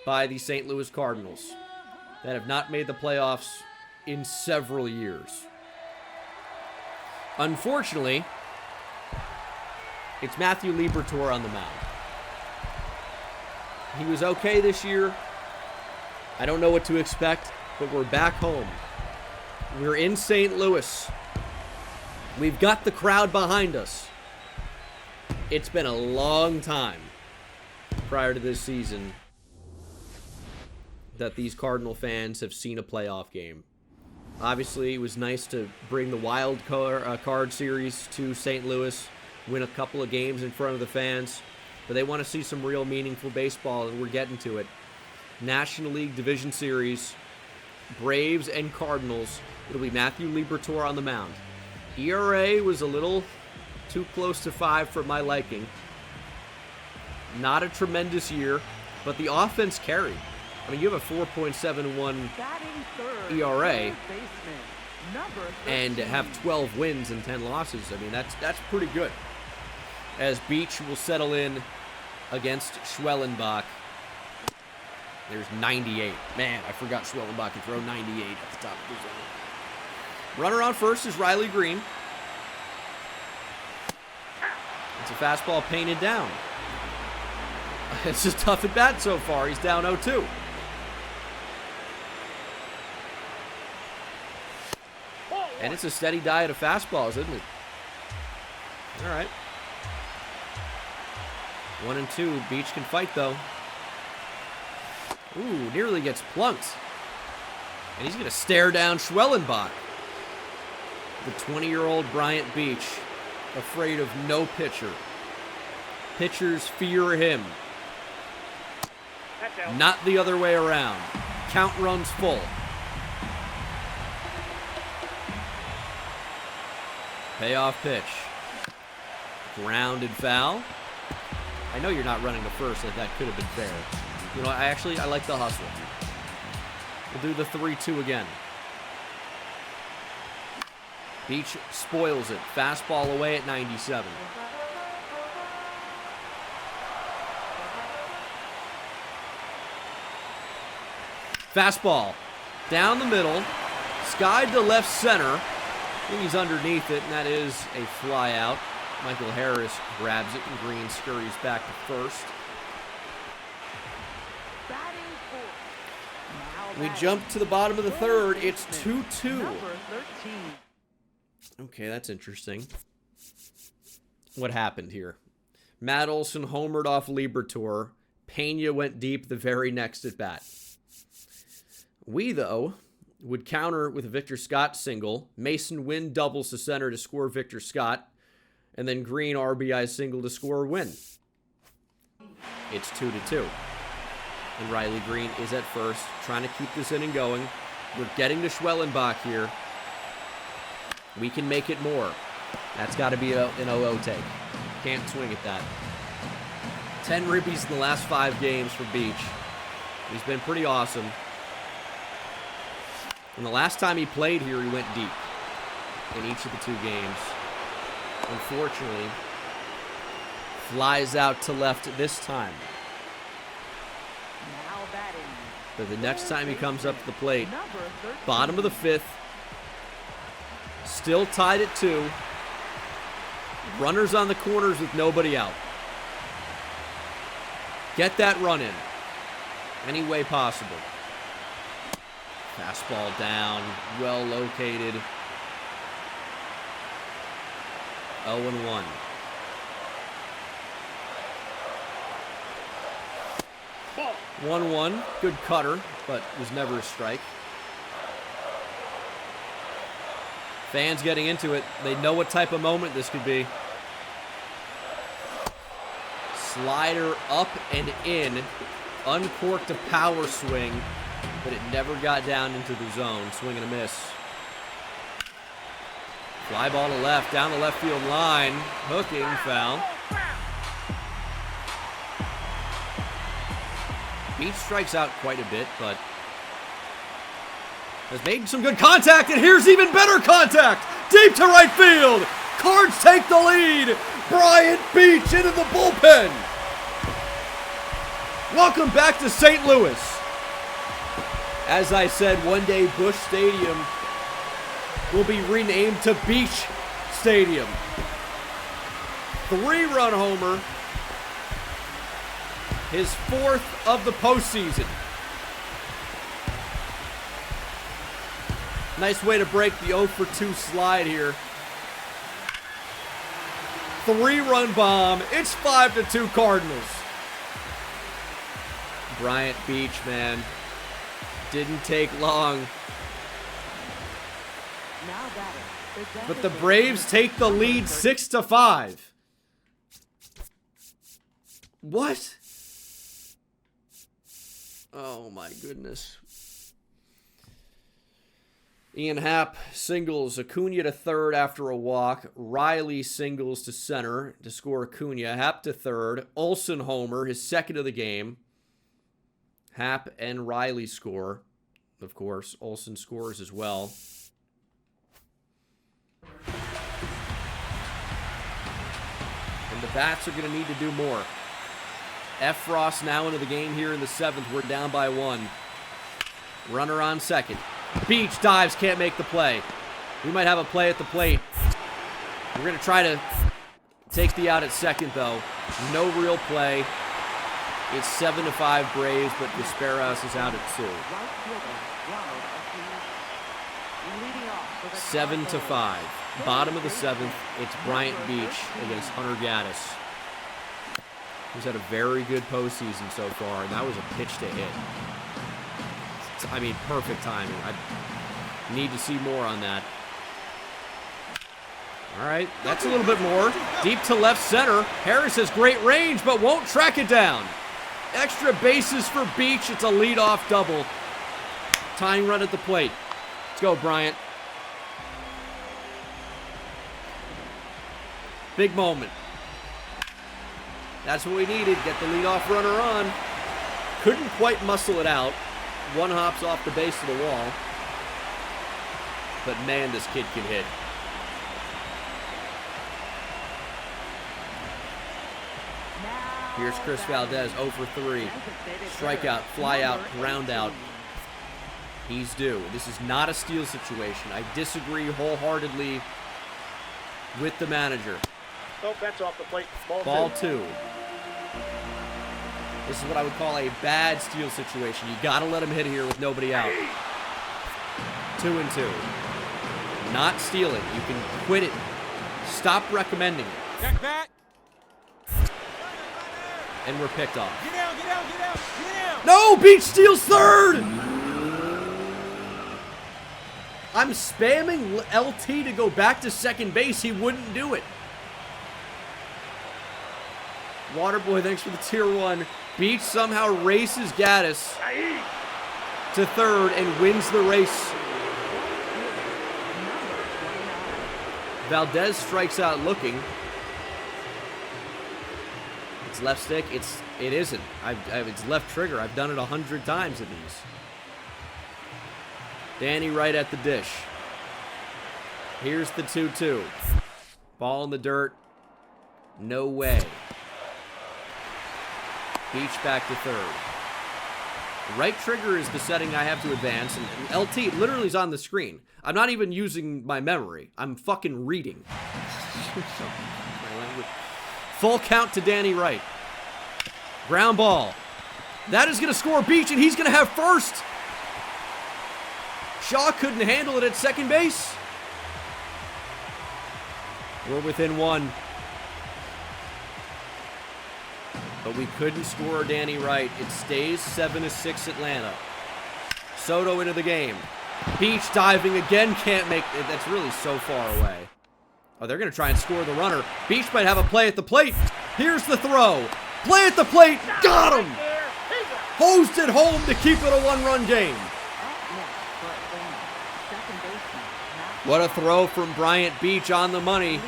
by the St. Louis Cardinals that have not made the playoffs in several years. Unfortunately, it's Matthew Liberatore on the mound. He was okay this year. I don't know what to expect, but we're back home. We're in St. Louis. We've got the crowd behind us. It's been a long time prior to this season that these Cardinal fans have seen a playoff game. Obviously, it was nice to bring the wild card series to St. Louis, win a couple of games in front of the fans, but they want to see some real meaningful baseball, and we're getting to it. National League Division Series, Braves and Cardinals. It'll be Matthew Liberatore on the mound. ERA was a little too close to 5 for my liking. Not a tremendous year, but the offense carried. I mean, you have a 4.71 ERA and have 12 wins and 10 losses. I mean, that's pretty good. As Beach will settle in against Schwellenbach. There's 98. Man, I forgot Schwellenbach can throw 98 at the top of the zone. Runner on first is Riley Green. It's a fastball painted down. It's just tough at bat so far. He's down 0-2. And it's a steady diet of fastballs, isn't it? All right. 1 and 2. Beach can fight, though. Ooh, nearly gets plunked. And he's going to stare down Schwellenbach. The 20-year-old Bryant Beach, afraid of no pitcher. Pitchers fear him. Not the other way around. Count runs full. Payoff pitch. Grounded foul. I know you're not running to first, like that could have been fair. You know, I like the hustle. We'll do the 3-2 again. Beach spoils it. Fastball away at 97. Fastball. Down the middle. Skied to left center. I think he's underneath it, and that is a fly out. Michael Harris grabs it, and Green scurries back to first. We jump to the bottom of the third. It's 2-2. Okay, that's interesting. What happened here? Matt Olson homered off Liberatore. Pena went deep the very next at bat. We, though, would counter with a Victor Scott single. Mason Winn doubles to center to score Victor Scott. And then Green RBI single to score Winn. It's 2-2. And Riley Green is at first, trying to keep this inning going. We're getting to Schwellenbach here. We can make it more. That's got to be an 0-0 take. Can't swing at that. 10 ribbies in the last 5 games for Beach. He's been pretty awesome. And the last time he played here, he went deep in each of the 2 games. unfortunately, flies out to left this time. Now batting. But the next time he comes up to the plate, Number 13. bottom of the 5th, still tied at 2. Runners on the corners with nobody out. Get that run in any way possible. Fastball down, well located. 0-1. Ball. 1-1. Good cutter, but was never a strike. Fans getting into it. They know what type of moment this could be. Slider up and in. Uncorked a power swing, but it never got down into the zone. Swing and a miss. Fly ball to left, down the left field line. Hooking, foul. Beach strikes out quite a bit, but has made some good contact, and here's even better contact! Deep to right field! Cards take the lead! Bryant Beach into the bullpen! Welcome back to St. Louis. As I said, one day Busch Stadium will be renamed to Beach Stadium. 3-run homer. His 4th of the postseason. Nice way to break the 0-for-2 slide here. 3-run bomb. It's 5-2 Cardinals. Bryant Beach, man. Didn't take long. Now batting. But the Braves take the lead 6-5. What? Oh my goodness. Ian Happ singles Acuna to third after a walk. Riley singles to center to score Acuna. Happ to third. Olsen homer, his 2nd of the game. Happ and Riley score. Of course, Olsen scores as well. And the bats are going to need to do more. F. Frost now into the game here in the 7th. We're down by 1. Runner on second. Beach dives, can't make the play. We might have a play at the plate. We're going to try to take the out at second, though. No real play. It's 7-5 Braves, but Desperas is out at 2. Right fielder, Ronald leading off with a 7-5. Bottom of the 7th, it's Bryant Beach against Hunter Gaddis. He's had a very good postseason so far, and that was a pitch to hit. I mean, perfect timing. I need to see more on that. All right, that's a little bit more. Deep to left center. Harris has great range, but won't track it down. Extra bases for Beach. It's a leadoff double. Tying run at the plate. Let's go, Bryant. Big moment. That's what we needed. Get the leadoff runner on. Couldn't quite muscle it out. One hops off the base of the wall. But man, this kid can hit. Here's Chris Valdez, 0 for 3. Strikeout, fly out, ground out. He's due. This is not a steal situation. I disagree wholeheartedly with the manager. Nope, that's off the plate. Ball 2. This is what I would call a bad steal situation. You got to let him hit here with nobody out. 2-2. Not stealing. You can quit it. Stop recommending it. Check back. And we're picked off. Get down, get down, get down, get down. No! Beach steals third! I'm spamming LT to go back to second base. He wouldn't do it. Waterboy, thanks for the tier 1. Beach somehow races Gaddis to third and wins the race. Valdez strikes out looking. It's left stick. It isn't. It's left trigger. I've done it 100 times in these. Danny right at the dish. Here's the 2-2. Ball in the dirt. No way. Beach back to third. Right trigger is the setting I have to advance, and LT literally is on the screen. I'm not even using my memory. I'm fucking reading. Full count to Danny Wright. Ground ball. That is going to score Beach, and he's going to have first. Shaw couldn't handle it at second base. We're within one. But we couldn't score Danny Wright. It stays 7-6 Atlanta. Soto into the game. Beach diving again. Can't make it. That's really so far away. Oh, they're going to try and score the runner. Beach might have a play at the plate. Here's the throw. Play at the plate. Got him. Hosed it home to keep it a one-run game. What a throw from Bryant Beach on the money.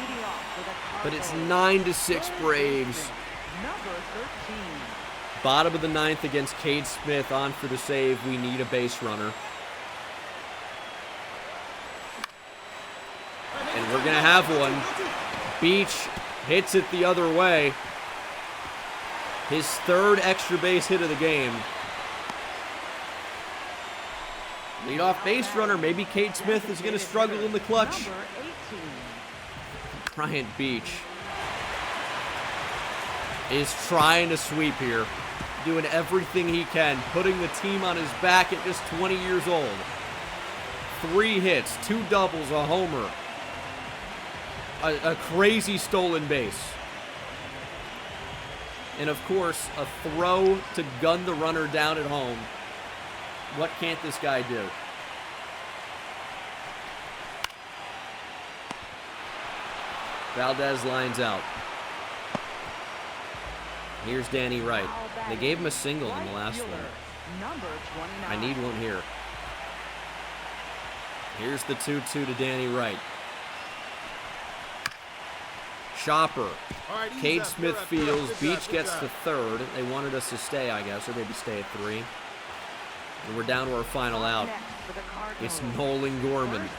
But it's 9-6 Braves. Bottom of the ninth against Cade Smith on for the save. We need a base runner. And we're going to have one. Beach hits it the other way. His third extra base hit of the game. Leadoff base runner. Maybe Cade Smith is going to struggle in the clutch. Bryant Beach is trying to sweep here. Doing everything he can. Putting the team on his back at just 20 years old. 3 hits, 2 doubles, a homer. A crazy stolen base. And of course, a throw to gun the runner down at home. What can't this guy do? Valdez lines out. Here's Danny Wright. They gave him a single in the last one. I need one here. Here's the 2-2 to Danny Wright. Chopper. Cade Smith fields. Beach gets to third. They wanted us to stay, I guess, or maybe stay at 3. And we're down to our final out. It's Nolan Gorman.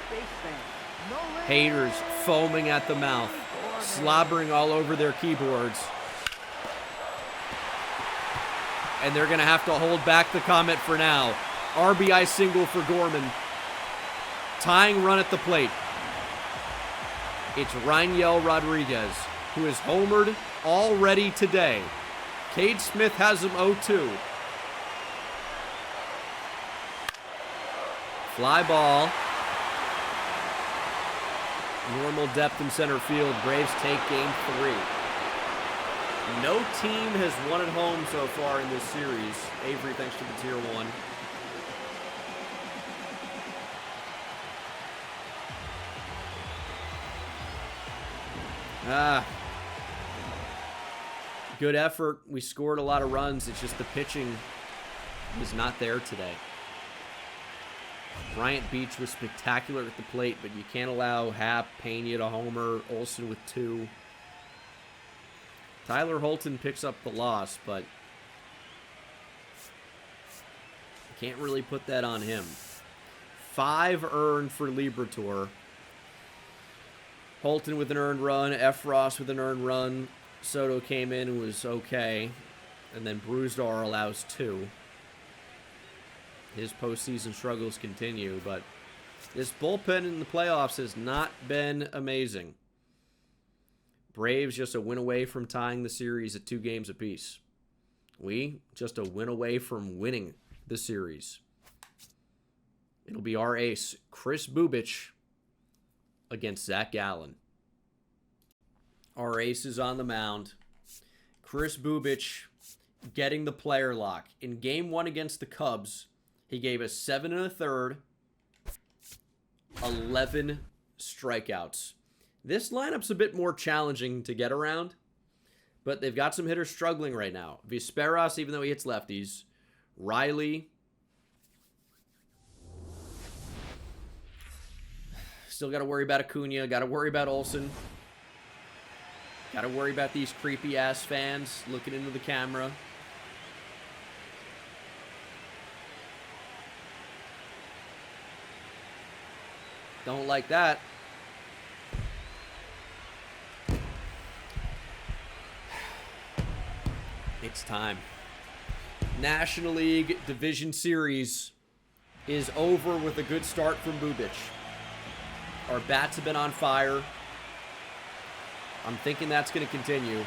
Haters foaming at the mouth, slobbering all over their keyboards. And they're going to have to hold back the comment for now. RBI single for Gorman. Tying run at the plate. It's Raniel Rodriguez, who has homered already today. Cade Smith has him 0-2. Fly ball. Normal depth in center field. Braves take game 3. No team has won at home so far in this series. Avery, thanks to the Tier 1. Good effort. We scored a lot of runs. It's just the pitching was not there today. Bryant Beach was spectacular at the plate, but you can't allow Happ, Pena to homer, Olsen with 2. Tyler Holton picks up the loss, but can't really put that on him. 5 earned for Liberatore. Holton with an earned run, Efros with an earned run. Soto came in and was okay. And then Bruzdar allows 2. His postseason struggles continue, but this bullpen in the playoffs has not been amazing. Braves just a win away from tying the series at 2 games apiece. We just a win away from winning the series. It'll be our ace, Chris Bubich, against Zach Gallen. Our ace is on the mound. Chris Bubich getting the player lock. In game 1 against the Cubs, he gave us 7 1/3, 11 strikeouts. This lineup's a bit more challenging to get around, but they've got some hitters struggling right now. Visperas, even though he hits lefties. Riley. Still got to worry about Acuna. Got to worry about Olsen. Got to worry about these creepy-ass fans looking into the camera. Don't like that. It's time. National League Division Series is over with a good start from Bubic. Our bats have been on fire. I'm thinking that's going to continue.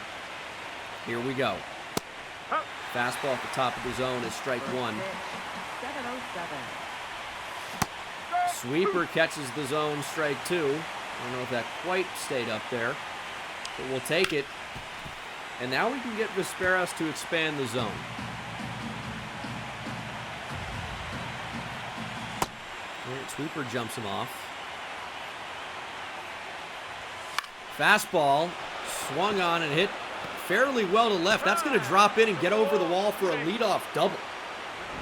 Here we go. Fastball at the top of the zone is strike one. 707. Sweeper catches the zone, strike two. I don't know if that quite stayed up there, but we'll take it. And now we can get Vesperas to expand the zone. All right, Sweeper jumps him off. Fastball, swung on and hit fairly well to left. That's going to drop in and get over the wall for a leadoff double.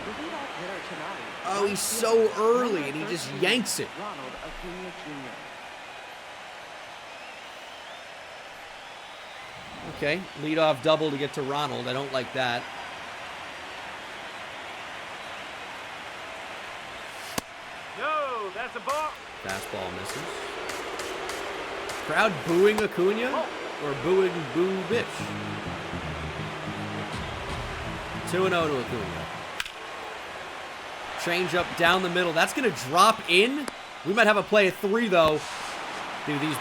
The leadoff hitter tonight. Oh, he's so early, and he just yanks it. Ronald Acuna Jr. Okay, leadoff double to get to Ronald. I don't like that. No, that's a ball. Fastball misses. Crowd booing Acuna or booing Bubic? 2-0 to Acuna. Change up down the middle. That's going to drop in. We might have a play at 3, though. Dude, these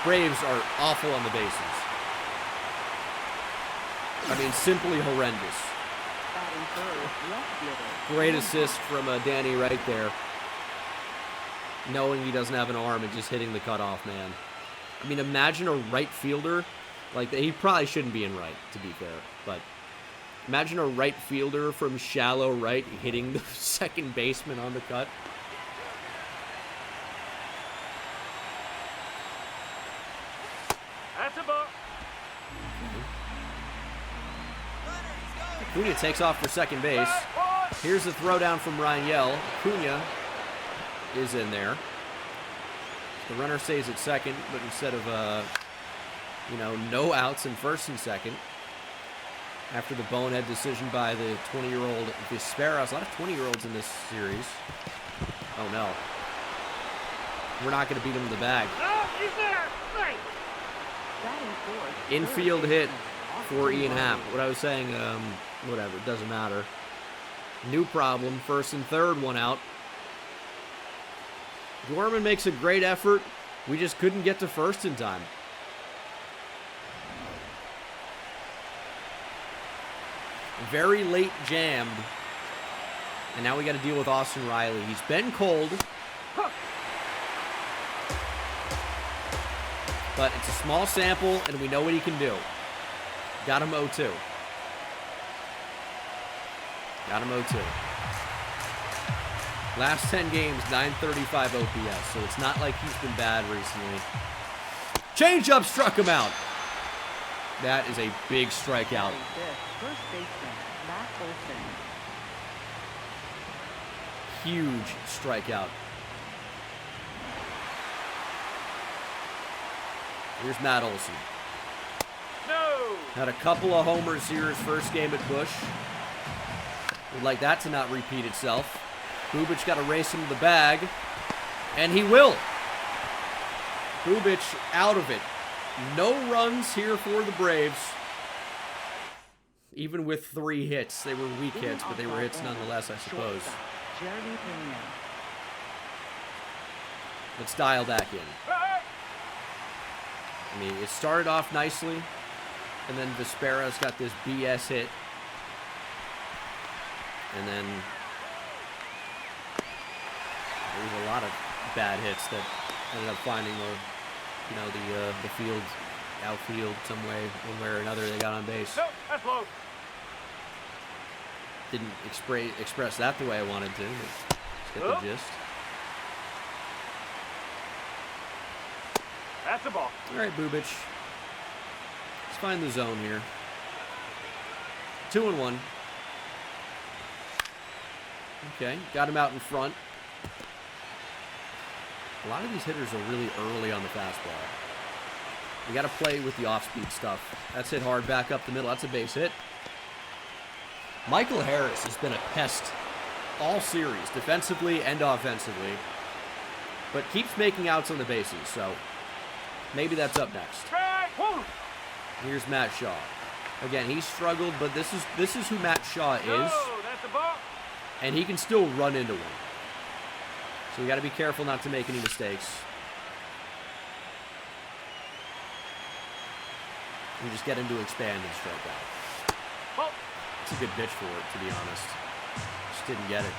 Braves are awful on the bases. I mean, simply horrendous. Batting third, left fielder. Great assist from Danny right there. Knowing he doesn't have an arm and just hitting the cutoff man. I mean, imagine a right fielder. Like, he probably shouldn't be in right, to be fair. But imagine a right fielder from shallow right hitting the second baseman on the cut. That's a ball. Acuna takes off for second base. Here's the throwdown from Rangel. Acuna is in there. The runner stays at second, but instead of, no outs in first and second, after the bonehead decision by the 20-year-old Vesperas. A lot of 20-year-olds in this series. Oh, no. We're not going to beat him in the bag. No, he's there. Right. Batting fourth. Infield hit for Ian Happ. What I was saying, whatever, it doesn't matter. New problem, first and third, one out. Gorman makes a great effort. We just couldn't get to first in time. Very late jammed. And now we got to deal with Austin Riley. He's been cold. But it's a small sample, and we know what he can do. Got him 0-2. Got him 0-2. Last 10 games, 935 OPS, so it's not like he's been bad recently. Changeup struck him out. That is a big strikeout. Batting fifth, first baseman, Matt Olson. Huge strikeout. Here's Matt Olson. No. Had a couple of homers here his first game at Busch. Would like that to not repeat itself. Bubic got to race him to the bag, and he will. Bubic out of it. No runs here for the Braves. Even with 3 hits. They were weak hits, but they were hits nonetheless, I suppose. Shortstop, Jeremy Pena. Let's dial back in. I mean, it started off nicely, and then Vesperas got this BS hit. And then there was a lot of bad hits that ended up finding the field, outfield some way, one way or another. They got on base. No, that's low. Didn't express that the way I wanted to. But let's get the gist. That's a ball. All right, Bubic. Let's find the zone here. 2-1. Okay, got him out in front. A lot of these hitters are really early on the fastball. We got to play with the off-speed stuff. That's hit hard back up the middle. That's a base hit. Michael Harris has been a pest all series, defensively and offensively, but keeps making outs on the bases, so maybe that's up next. Strike. Woo. Here's Matt Shaw. Again, he struggled, but this is who Matt Shaw is, No, that's a ball. and he can still run into one. So we got to be careful not to make any mistakes. We just get him to expand and strike out. Ball. It's a good pitch for it, to be honest. Just didn't get it.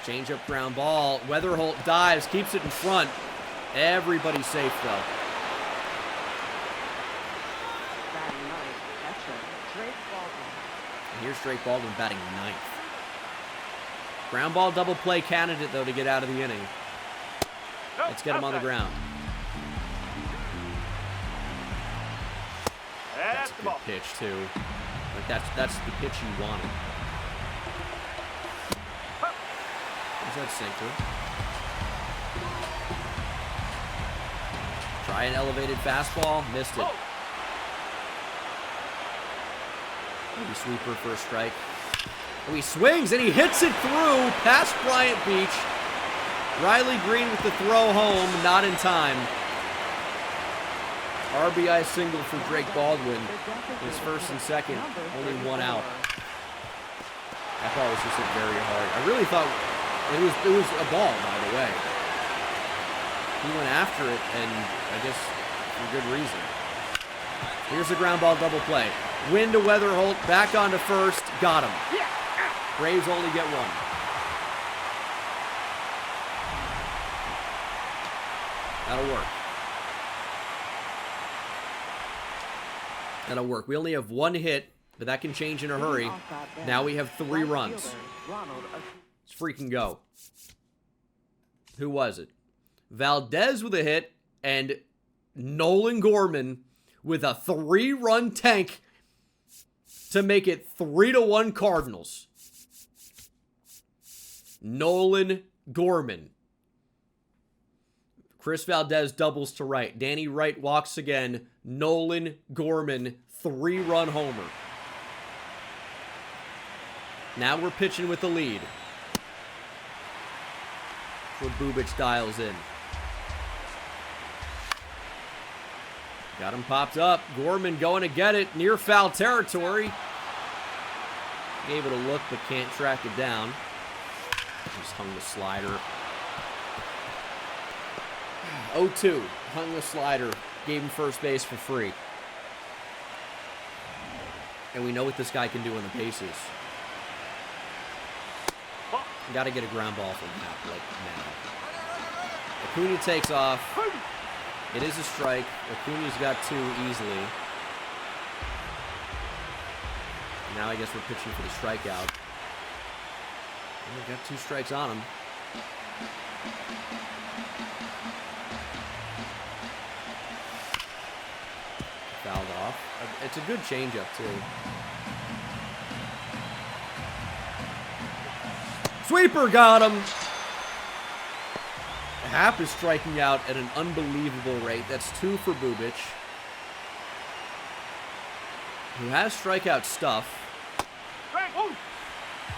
Change up ground ball. Weatherholt dives, keeps it in front. Everybody's safe, though. Batting ninth, catcher, Drake Baldwin. And here's Drake Baldwin batting ninth. Ground ball double play candidate, though, to get out of the inning. No, Let's get him on the outside. ground. That's That's a the good ball. pitch, too. Like, that's the pitch you wanted. There's that sinker. Try an elevated fastball. Missed it. Oh. Maybe sweeper for a strike. Oh, he swings and he hits it through past Bryant Beach. Riley Green with the throw home, not in time. RBI single for Drake Baldwin. His first and second, only one out. That ball was just hit very hard. I really thought it was a ball, by the way. He went after it, and I guess for good reason. Here's the ground ball double play. Winn to Weatherholt, back onto first, got him. Braves only get one. That'll work. That'll work. We only have one hit, but that can change in a hurry. Now we have 3 runs. Let's freaking go. Who was it? Valdez with a hit, and Nolan Gorman with a 3-run tank to make it 3-1 Cardinals. Nolan Gorman. Chris Valdez doubles to right. Danny Wright walks again. Nolan Gorman, 3-run homer. Now we're pitching with the lead. Where Bubic dials in. Got him popped up. Gorman going to get it. Near foul territory. Gave it a look, but can't track it down. Just hung the slider. 0-2. Hung the slider. Gave him first base for free. And we know what this guy can do on the bases. Got to get a ground ball from him, like now. Acuna takes off. It is a strike. Acuna's got 2 easily. Now I guess we're pitching for the strikeout. And we've got 2 strikes on him. Fouled off. It's a good changeup, too. Sweeper got him. Happ is striking out at an unbelievable rate. That's 2 for Bubic, who has strikeout stuff.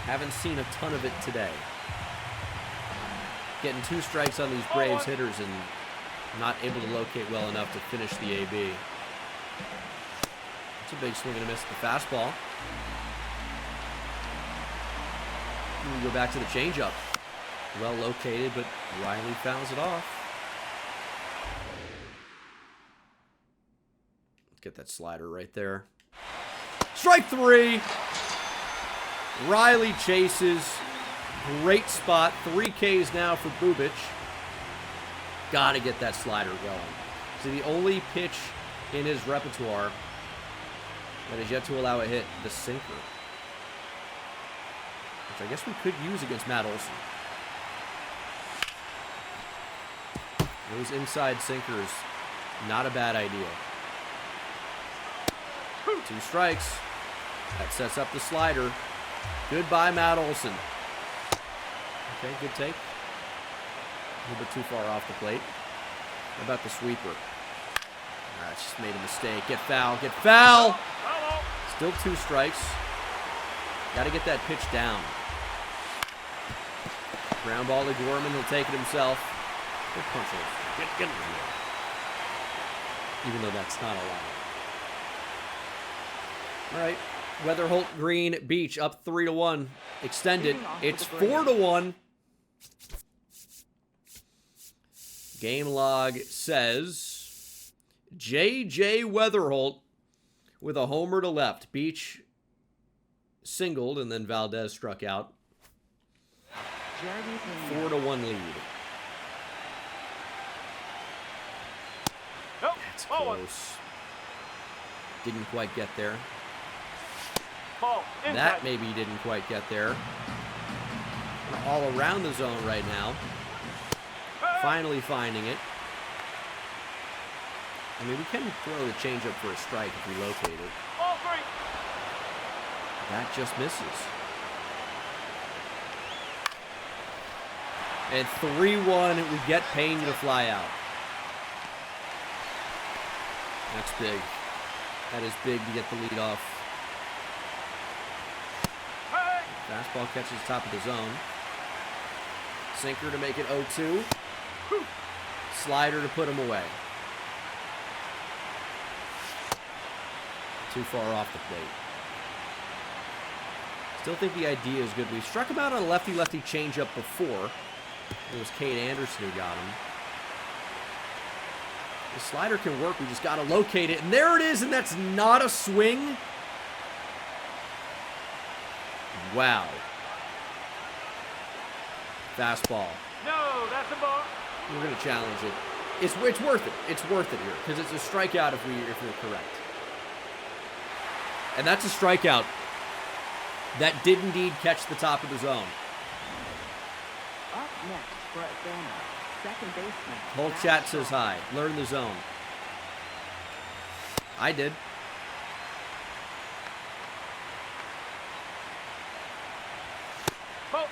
Haven't seen a ton of it today. Getting 2 strikes on these Braves hitters and not able to locate well enough to finish the AB. It's a big swing and a miss at the fastball. We go back to the changeup. Well located, but Riley fouls it off. Let's get that slider right there. Strike 3. Riley chases. Great spot. 3 Ks now for Bubic. Gotta get that slider going. So the only pitch in his repertoire that is yet to allow a hit, the sinker. Which I guess we could use against Matt Olson. Those inside sinkers, not a bad idea. 2 strikes. That sets up the slider. Goodbye, Matt Olson. Okay, good take. A little bit too far off the plate. How about the sweeper? It's just made a mistake. Get foul. Get foul! Still 2 strikes. Got to get that pitch down. Ground ball to Gorman. He'll take it himself. Good punch. Get in there. Even though that's not allowed. All right. Weatherholt Green Beach up 3-1. Extended. It's 4-1. Game log says J.J. Weatherholt with a homer to left. Beach singled, and then Valdez struck out. 4-1 lead. Nope. That's Ball close. Didn't quite get there. Ball. That maybe didn't quite get there. We're all around the zone right now. Finally finding it. I mean, we can throw the changeup for a strike if we locate it. Ball 3. That just misses. At 3-1, we get Payne to fly out. That's big. That is big to get the lead off. Hey. Fastball catches the top of the zone. Sinker to make it 0-2. Slider to put him away. Too far off the plate. Still think the idea is good. We struck him out on a lefty-lefty changeup before. It was Cade Anderson who got him. The slider can work. We just got to locate it. And there it is, and that's not a swing. Wow. Fastball. No, that's a ball. We're going to challenge it. It's worth it. It's worth it here because it's a strikeout if we're correct. And that's a strikeout that did indeed catch the top of the zone. Up next for Atlanta, second baseman. Whole chat says hi. Learn the zone. I did. Ball.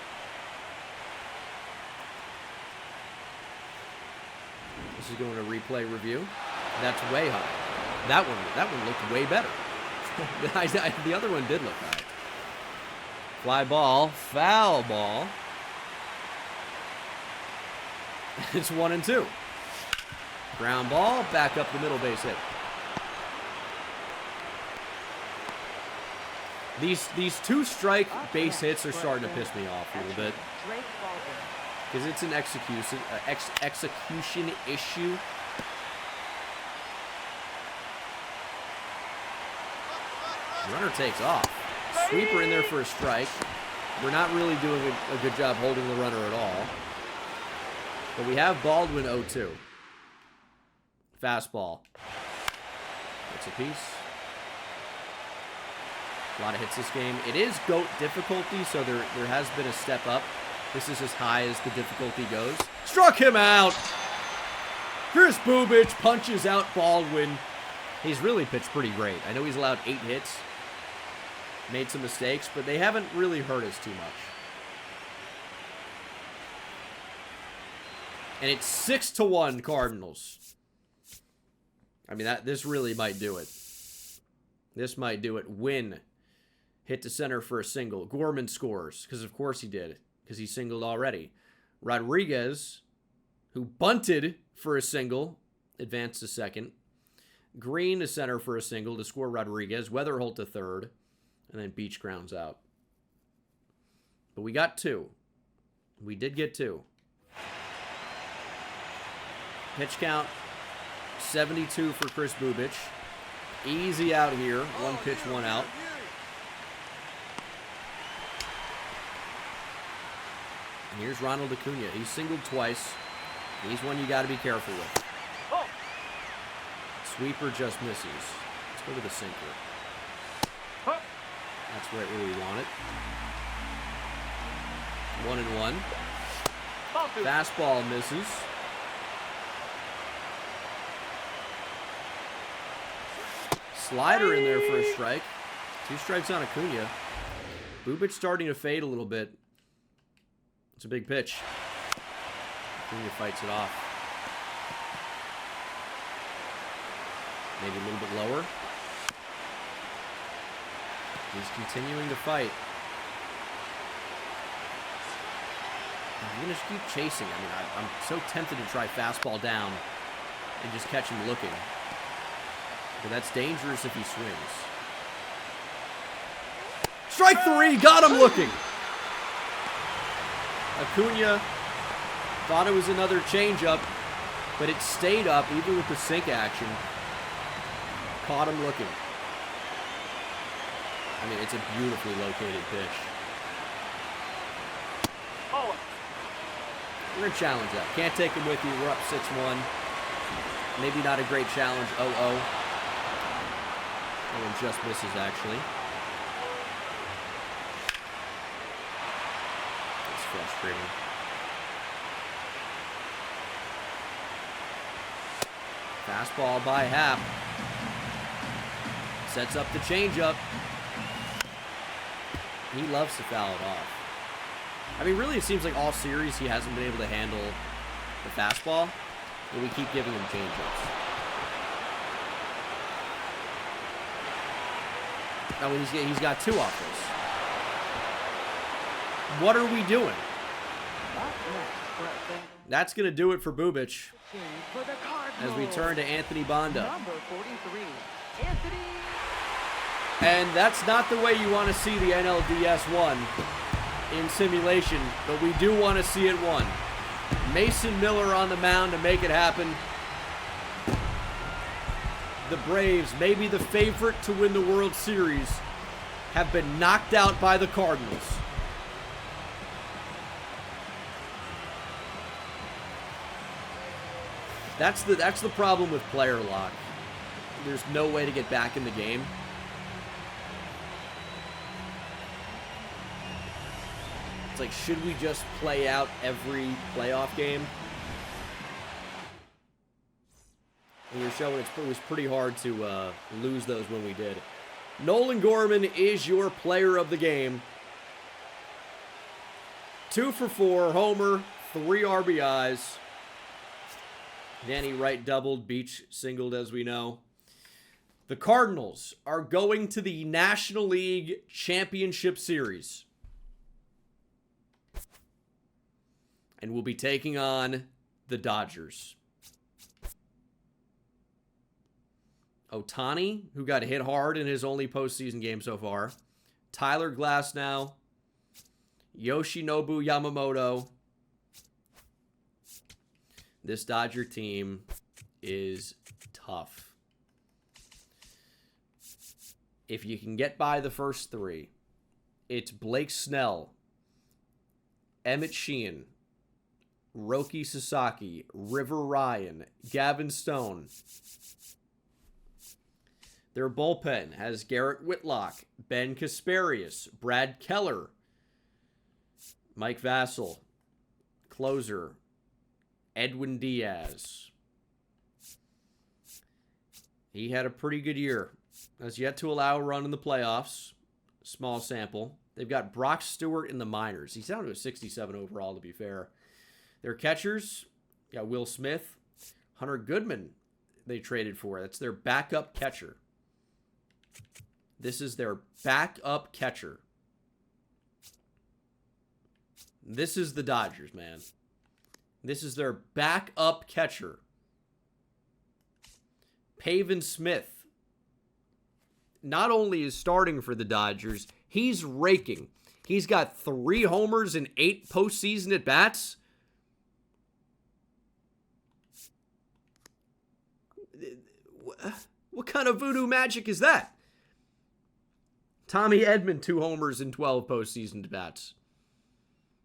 This is going to replay review. That's way high. That one looked way better. The other one did look high. Fly ball, foul ball. It's 1-2. Ground ball, back up the middle base hit. These two strike base hits are starting to piss me off a little bit. Because it's an execution issue. Runner takes off. Sweeper in there for a strike. We're not really doing a good job holding the runner at all. But we have Baldwin 0-2. Fastball. That's a piece. A lot of hits this game. It is GOAT difficulty, so there has been a step up. This is as high as the difficulty goes. Struck him out! Chris Bubich punches out Baldwin. He's really pitched pretty great. I know he's allowed 8 hits. Made some mistakes, but they haven't really hurt us too much. And it's 6-1 Cardinals. I mean, this really might do it. This might do it. Winn hit to center for a single. Gorman scores, because of course he did, because he singled already. Rodriguez, who bunted for a single, advanced to second. Green to center for a single to score Rodriguez. Weatherholt to third. And then Beach grounds out. But we got 2. We did get 2. Pitch count, 72 for Chris Bubich. Easy out here. 1 pitch, 1 out. And here's Ronald Acuna. He's singled twice. He's one you got to be careful with. Oh. Sweeper just misses. Let's go to the sinker. Huh. That's right where we want it. 1-1. Ball 2. Fastball misses. Slider in there for a strike. 2 strikes on Acuna. Bubich starting to fade a little bit. It's a big pitch. Acuna fights it off. Maybe a little bit lower. He's continuing to fight. I'm going to just keep chasing. I mean, I'm so tempted to try fastball down and just catch him looking. But that's dangerous if he swings. Strike 3, got him looking. Acuna thought it was another changeup, but it stayed up even with the sink action. Caught him looking. I mean, it's a beautifully located pitch. Oh, We're going to challenge that. Can't take him with you. We're up 6-1. Maybe not a great challenge. 0-0. That one just misses, actually. It's frustrating. Fastball by Happ. Sets up the changeup. He loves to foul it off. I mean, really, it seems like all series he hasn't been able to handle the fastball, and we keep giving him changeups. Oh, he's got 2 off this. What are we doing? Up next for Bengal That's going to do it for Bubic for the Cardinals. as we turn to Anthony Banda. Number 43, Anthony. And that's not the way you want to see the NLDS 1 in simulation, but we do want to see it 1. Mason Miller on the mound to make it happen. The Braves, maybe the favorite to win the World Series, have been knocked out by the Cardinals. That's the problem with player lock. There's no way to get back in the game. It's like, should we just play out every playoff game? And you're showing it was pretty hard to lose those when we did. Nolan Gorman is your player of the game. 2 for 4, homer, 3 RBIs. Danny Wright doubled, Beach singled, as we know. The Cardinals are going to the National League Championship Series. And will be taking on the Dodgers. Ohtani, who got hit hard in his only postseason game so far. Tyler Glasnow. Yoshinobu Yamamoto. This Dodger team is tough. If you can get by the first 3, it's Blake Snell, Emmett Sheehan, Roki Sasaki, River Ryan, Gavin Stone. Their bullpen has Garrett Whitlock, Ben Kasparius, Brad Keller, Mike Vassell, closer, Edwin Diaz. He had a pretty good year. Has yet to allow a run in the playoffs. Small sample. They've got Brock Stewart in the minors. He's down to a 67 overall, to be fair. Their catchers, got Will Smith, Hunter Goodman they traded for. That's their backup catcher. This is their backup catcher. This is the Dodgers, man. This is their backup catcher. Pavin Smith not only is starting for the Dodgers, he's raking. He's got 3 homers and 8 postseason at-bats. What kind of voodoo magic is that? Tommy Edman, 2 homers and 12 postseason at-bats.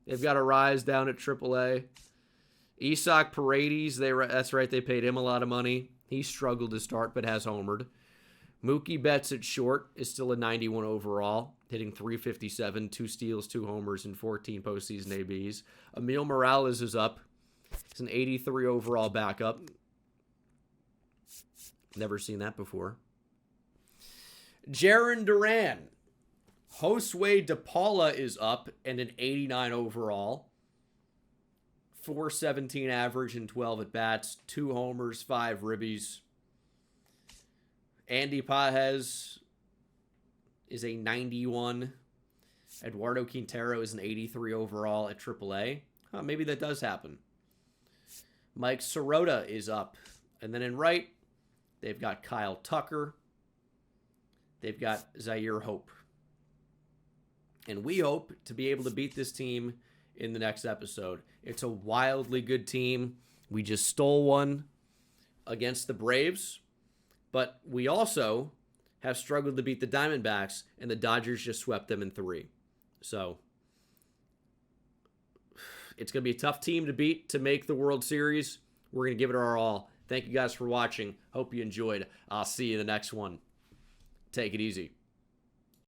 They've got a rise down at AAA. Isak Paredes, that's right, they paid him a lot of money. He struggled to start, but has homered. Mookie Betts at short is still a 91 overall, hitting .357, 2 steals, 2 homers, and 14 postseason ABs. Emil Morales is up. He's an 83 overall backup. Never seen that before. Jarren Duran. Josue DePaula is up and an 89 overall. .417 average and 12 at-bats. 2 homers, 5 ribbies. Andy Pages is a 91. Eduardo Quintero is an 83 overall at AAA. Maybe that does happen. Mike Sirota is up. And then in right, they've got Kyle Tucker. They've got Zaire Hope. And we hope to be able to beat this team in the next episode. It's a wildly good team. We just stole one against the Braves, but we also have struggled to beat the Diamondbacks, and the Dodgers just swept them in 3. So it's going to be a tough team to beat to make the World Series. We're going to give it our all. Thank you guys for watching. Hope you enjoyed. I'll see you in the next one. Take it easy.